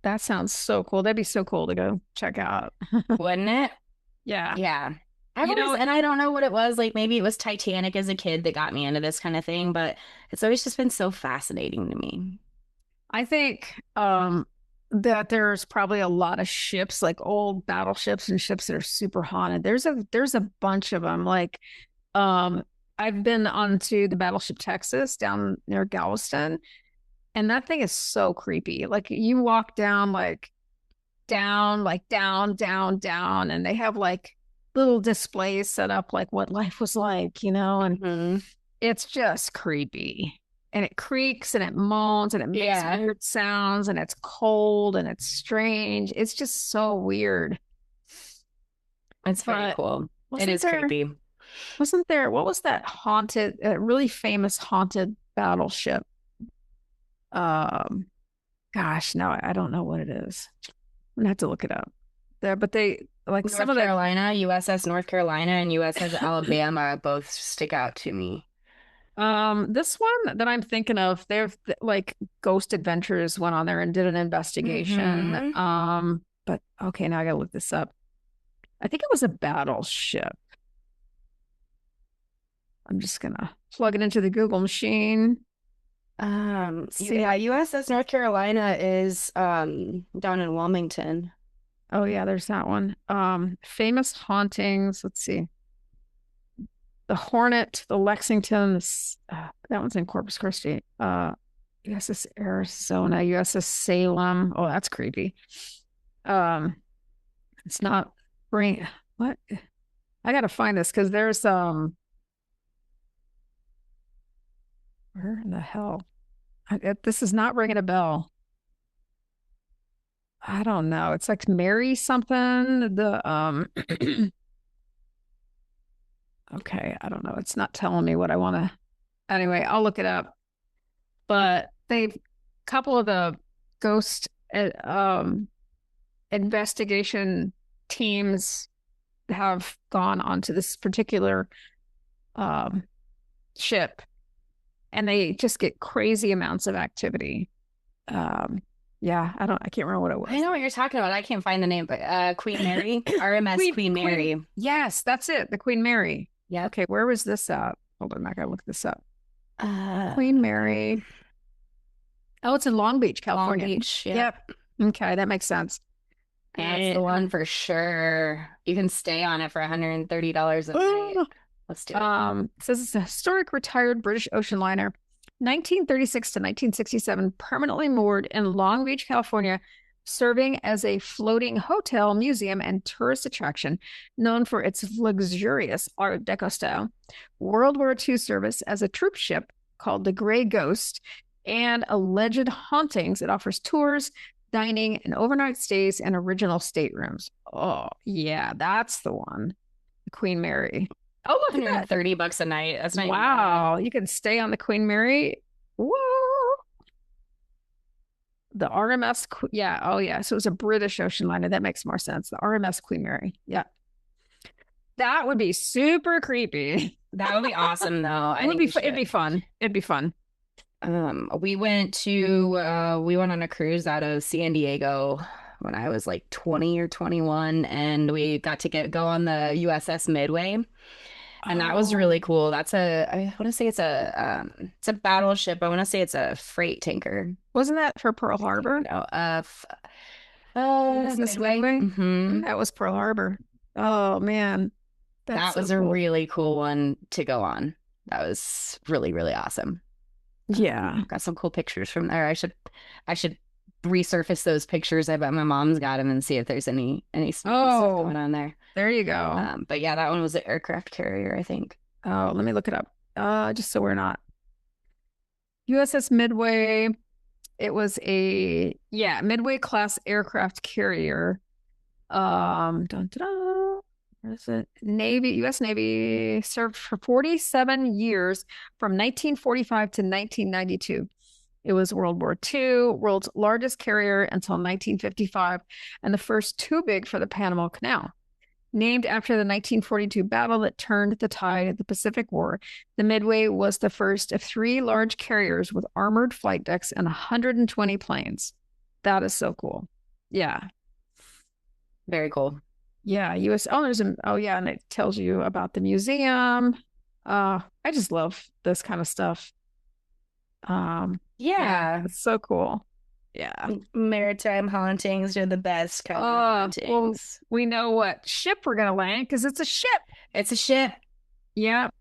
That sounds so cool. That'd be so cool to go check out. Wouldn't it? Yeah. Yeah. You And I don't know what it was. Like maybe it was Titanic as a kid that got me into this kind of thing, but it's always just been so fascinating to me. I think that there's probably a lot of ships, like old battleships and ships that are super haunted. There's a bunch of them. Like I've been onto the battleship Texas down near Galveston, and that thing is so creepy. Like you walk down down, down, and they have like little displays set up like what life was like, and it's just creepy. And it creaks and it moans and it makes weird sounds, and it's cold and it's strange. It's just so weird. It's very cool. It is creepy. Wasn't there, what was that haunted, really famous haunted battleship? Gosh, no, I don't know what it is. I'm gonna have to look it up. But they like North some of the Carolina, USS North Carolina and USS Alabama both stick out to me. this one that I'm thinking of, they've like Ghost Adventures went on there and did an investigation. But okay, now I gotta look this up. I think it was a battleship. I'm just gonna plug it into the Google machine. USS North Carolina is down in Wilmington. Oh yeah, there's that one. Famous hauntings. Let's see. The Hornet, the Lexington, that one's in Corpus Christi. USS Arizona, USS Salem. Oh, that's creepy. It's not bring what? I gotta find this because there's where in the hell? This is not ringing a bell. I don't know. It's like Mary something. Okay, I don't know. It's not telling me what I want to. Anyway, I'll look it up. But couple of the ghost investigation teams have gone onto this particular ship, and they just get crazy amounts of activity. Yeah, I can't remember what it was. I know what you're talking about. I can't find the name, but Queen Mary, RMS Queen Mary. Yes, that's it. The Queen Mary. Yeah. Okay, where was this at? Hold on, I gotta look this up. Queen Mary. Oh, it's in Long Beach, California. Long Beach. Yep. Okay, that makes sense. That's the one for sure. You can stay on it for $130 a night. Let's do it. It says it's a historic retired British ocean liner, 1936 to 1967, permanently moored in Long Beach, California, serving as a floating hotel, museum, and tourist attraction known for its luxurious Art Deco style, World War II service as a troop ship called the Gray Ghost, and alleged hauntings. It offers tours, dining, and overnight stays and original staterooms. Oh, yeah, that's the one. The Queen Mary. Oh, look at that. $130 a night. That's not Wow. You can stay on the Queen Mary. Whoa. The RMS. Yeah. Oh, yeah. So it was a British ocean liner. That makes more sense. The RMS Queen Mary. Yeah. That would be super creepy. That would be awesome, though. It'd be fun. It'd be fun. We went on a cruise out of San Diego when I was like 20 or 21, and we got to go on the USS Midway. And that was really cool. I want to say it's a battleship. I want to say it's a freight tanker. Wasn't that for Pearl Harbor? No, USS Midway? Mhm. That was Pearl Harbor. Oh man. That was a really cool one to go on. That was really, really awesome. Yeah. Got some cool pictures from there. I should resurface those pictures. I bet my mom's got them and see if there's any stuff going on there. There you go. But yeah, that one was an aircraft carrier, I think. Oh, let me look it up. Just so we're not. USS Midway. It was a Midway class aircraft carrier. Dun, dun, dun. Where is it? Navy, U.S. Navy, served for 47 years from 1945 to 1992. It was World War II, world's largest carrier until 1955, and the first too big for the Panama Canal. Named after the 1942 battle that turned the tide of the Pacific War, the Midway was the first of 3 large carriers with armored flight decks and 120 planes. That is so cool. Yeah. Very cool. Yeah, and it tells you about the museum. I just love this kind of stuff. Yeah, it's so cool. Yeah, maritime hauntings are the best kind of hauntings. Well, we know what ship we're gonna land because it's a ship. It's a ship. Yep,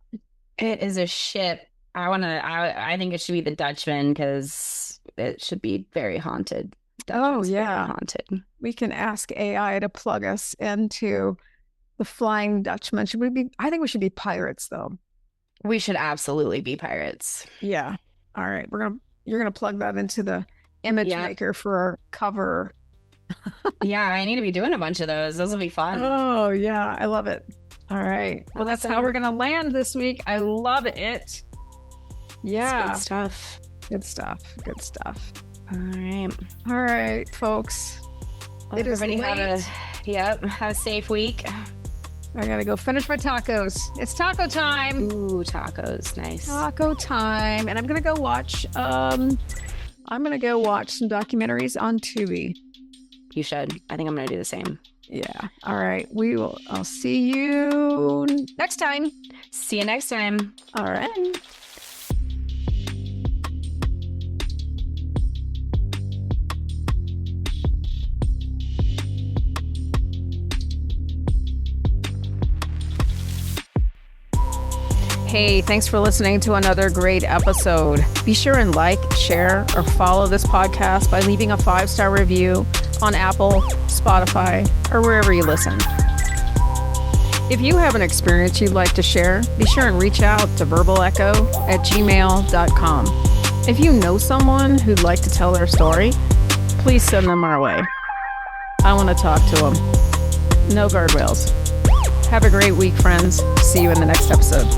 it is a ship. I think it should be the Dutchman because it should be very haunted. Dutchman's very haunted. We can ask AI to plug us into the Flying Dutchman. I think we should be pirates, though. We should absolutely be pirates. Yeah. All right. You're gonna plug that into the image maker for our cover. Yeah, I need to be doing a bunch of those. Those will be fun. Oh yeah, I love it. All right. Well, that's how we're gonna land this week. I love it. Yeah. It's good stuff. Good stuff. Good stuff. All right. All right, folks. It is late. Have a safe week. I gotta go finish my tacos. It's taco time. Ooh, tacos. Nice. Taco time. And I'm gonna go watch some documentaries on Tubi. You should. I think I'm gonna do the same. Yeah. All right. I'll see you next time. See you next time. All right. Hey, thanks for listening to another great episode. Be sure and like, share, or follow this podcast by leaving a 5-star review on Apple, Spotify, or wherever you listen. If you have an experience you'd like to share, be sure and reach out to verbalecho@gmail.com. If you know someone who'd like to tell their story, please send them our way. I want to talk to them. No guardrails. Have a great week, friends. See you in the next episode.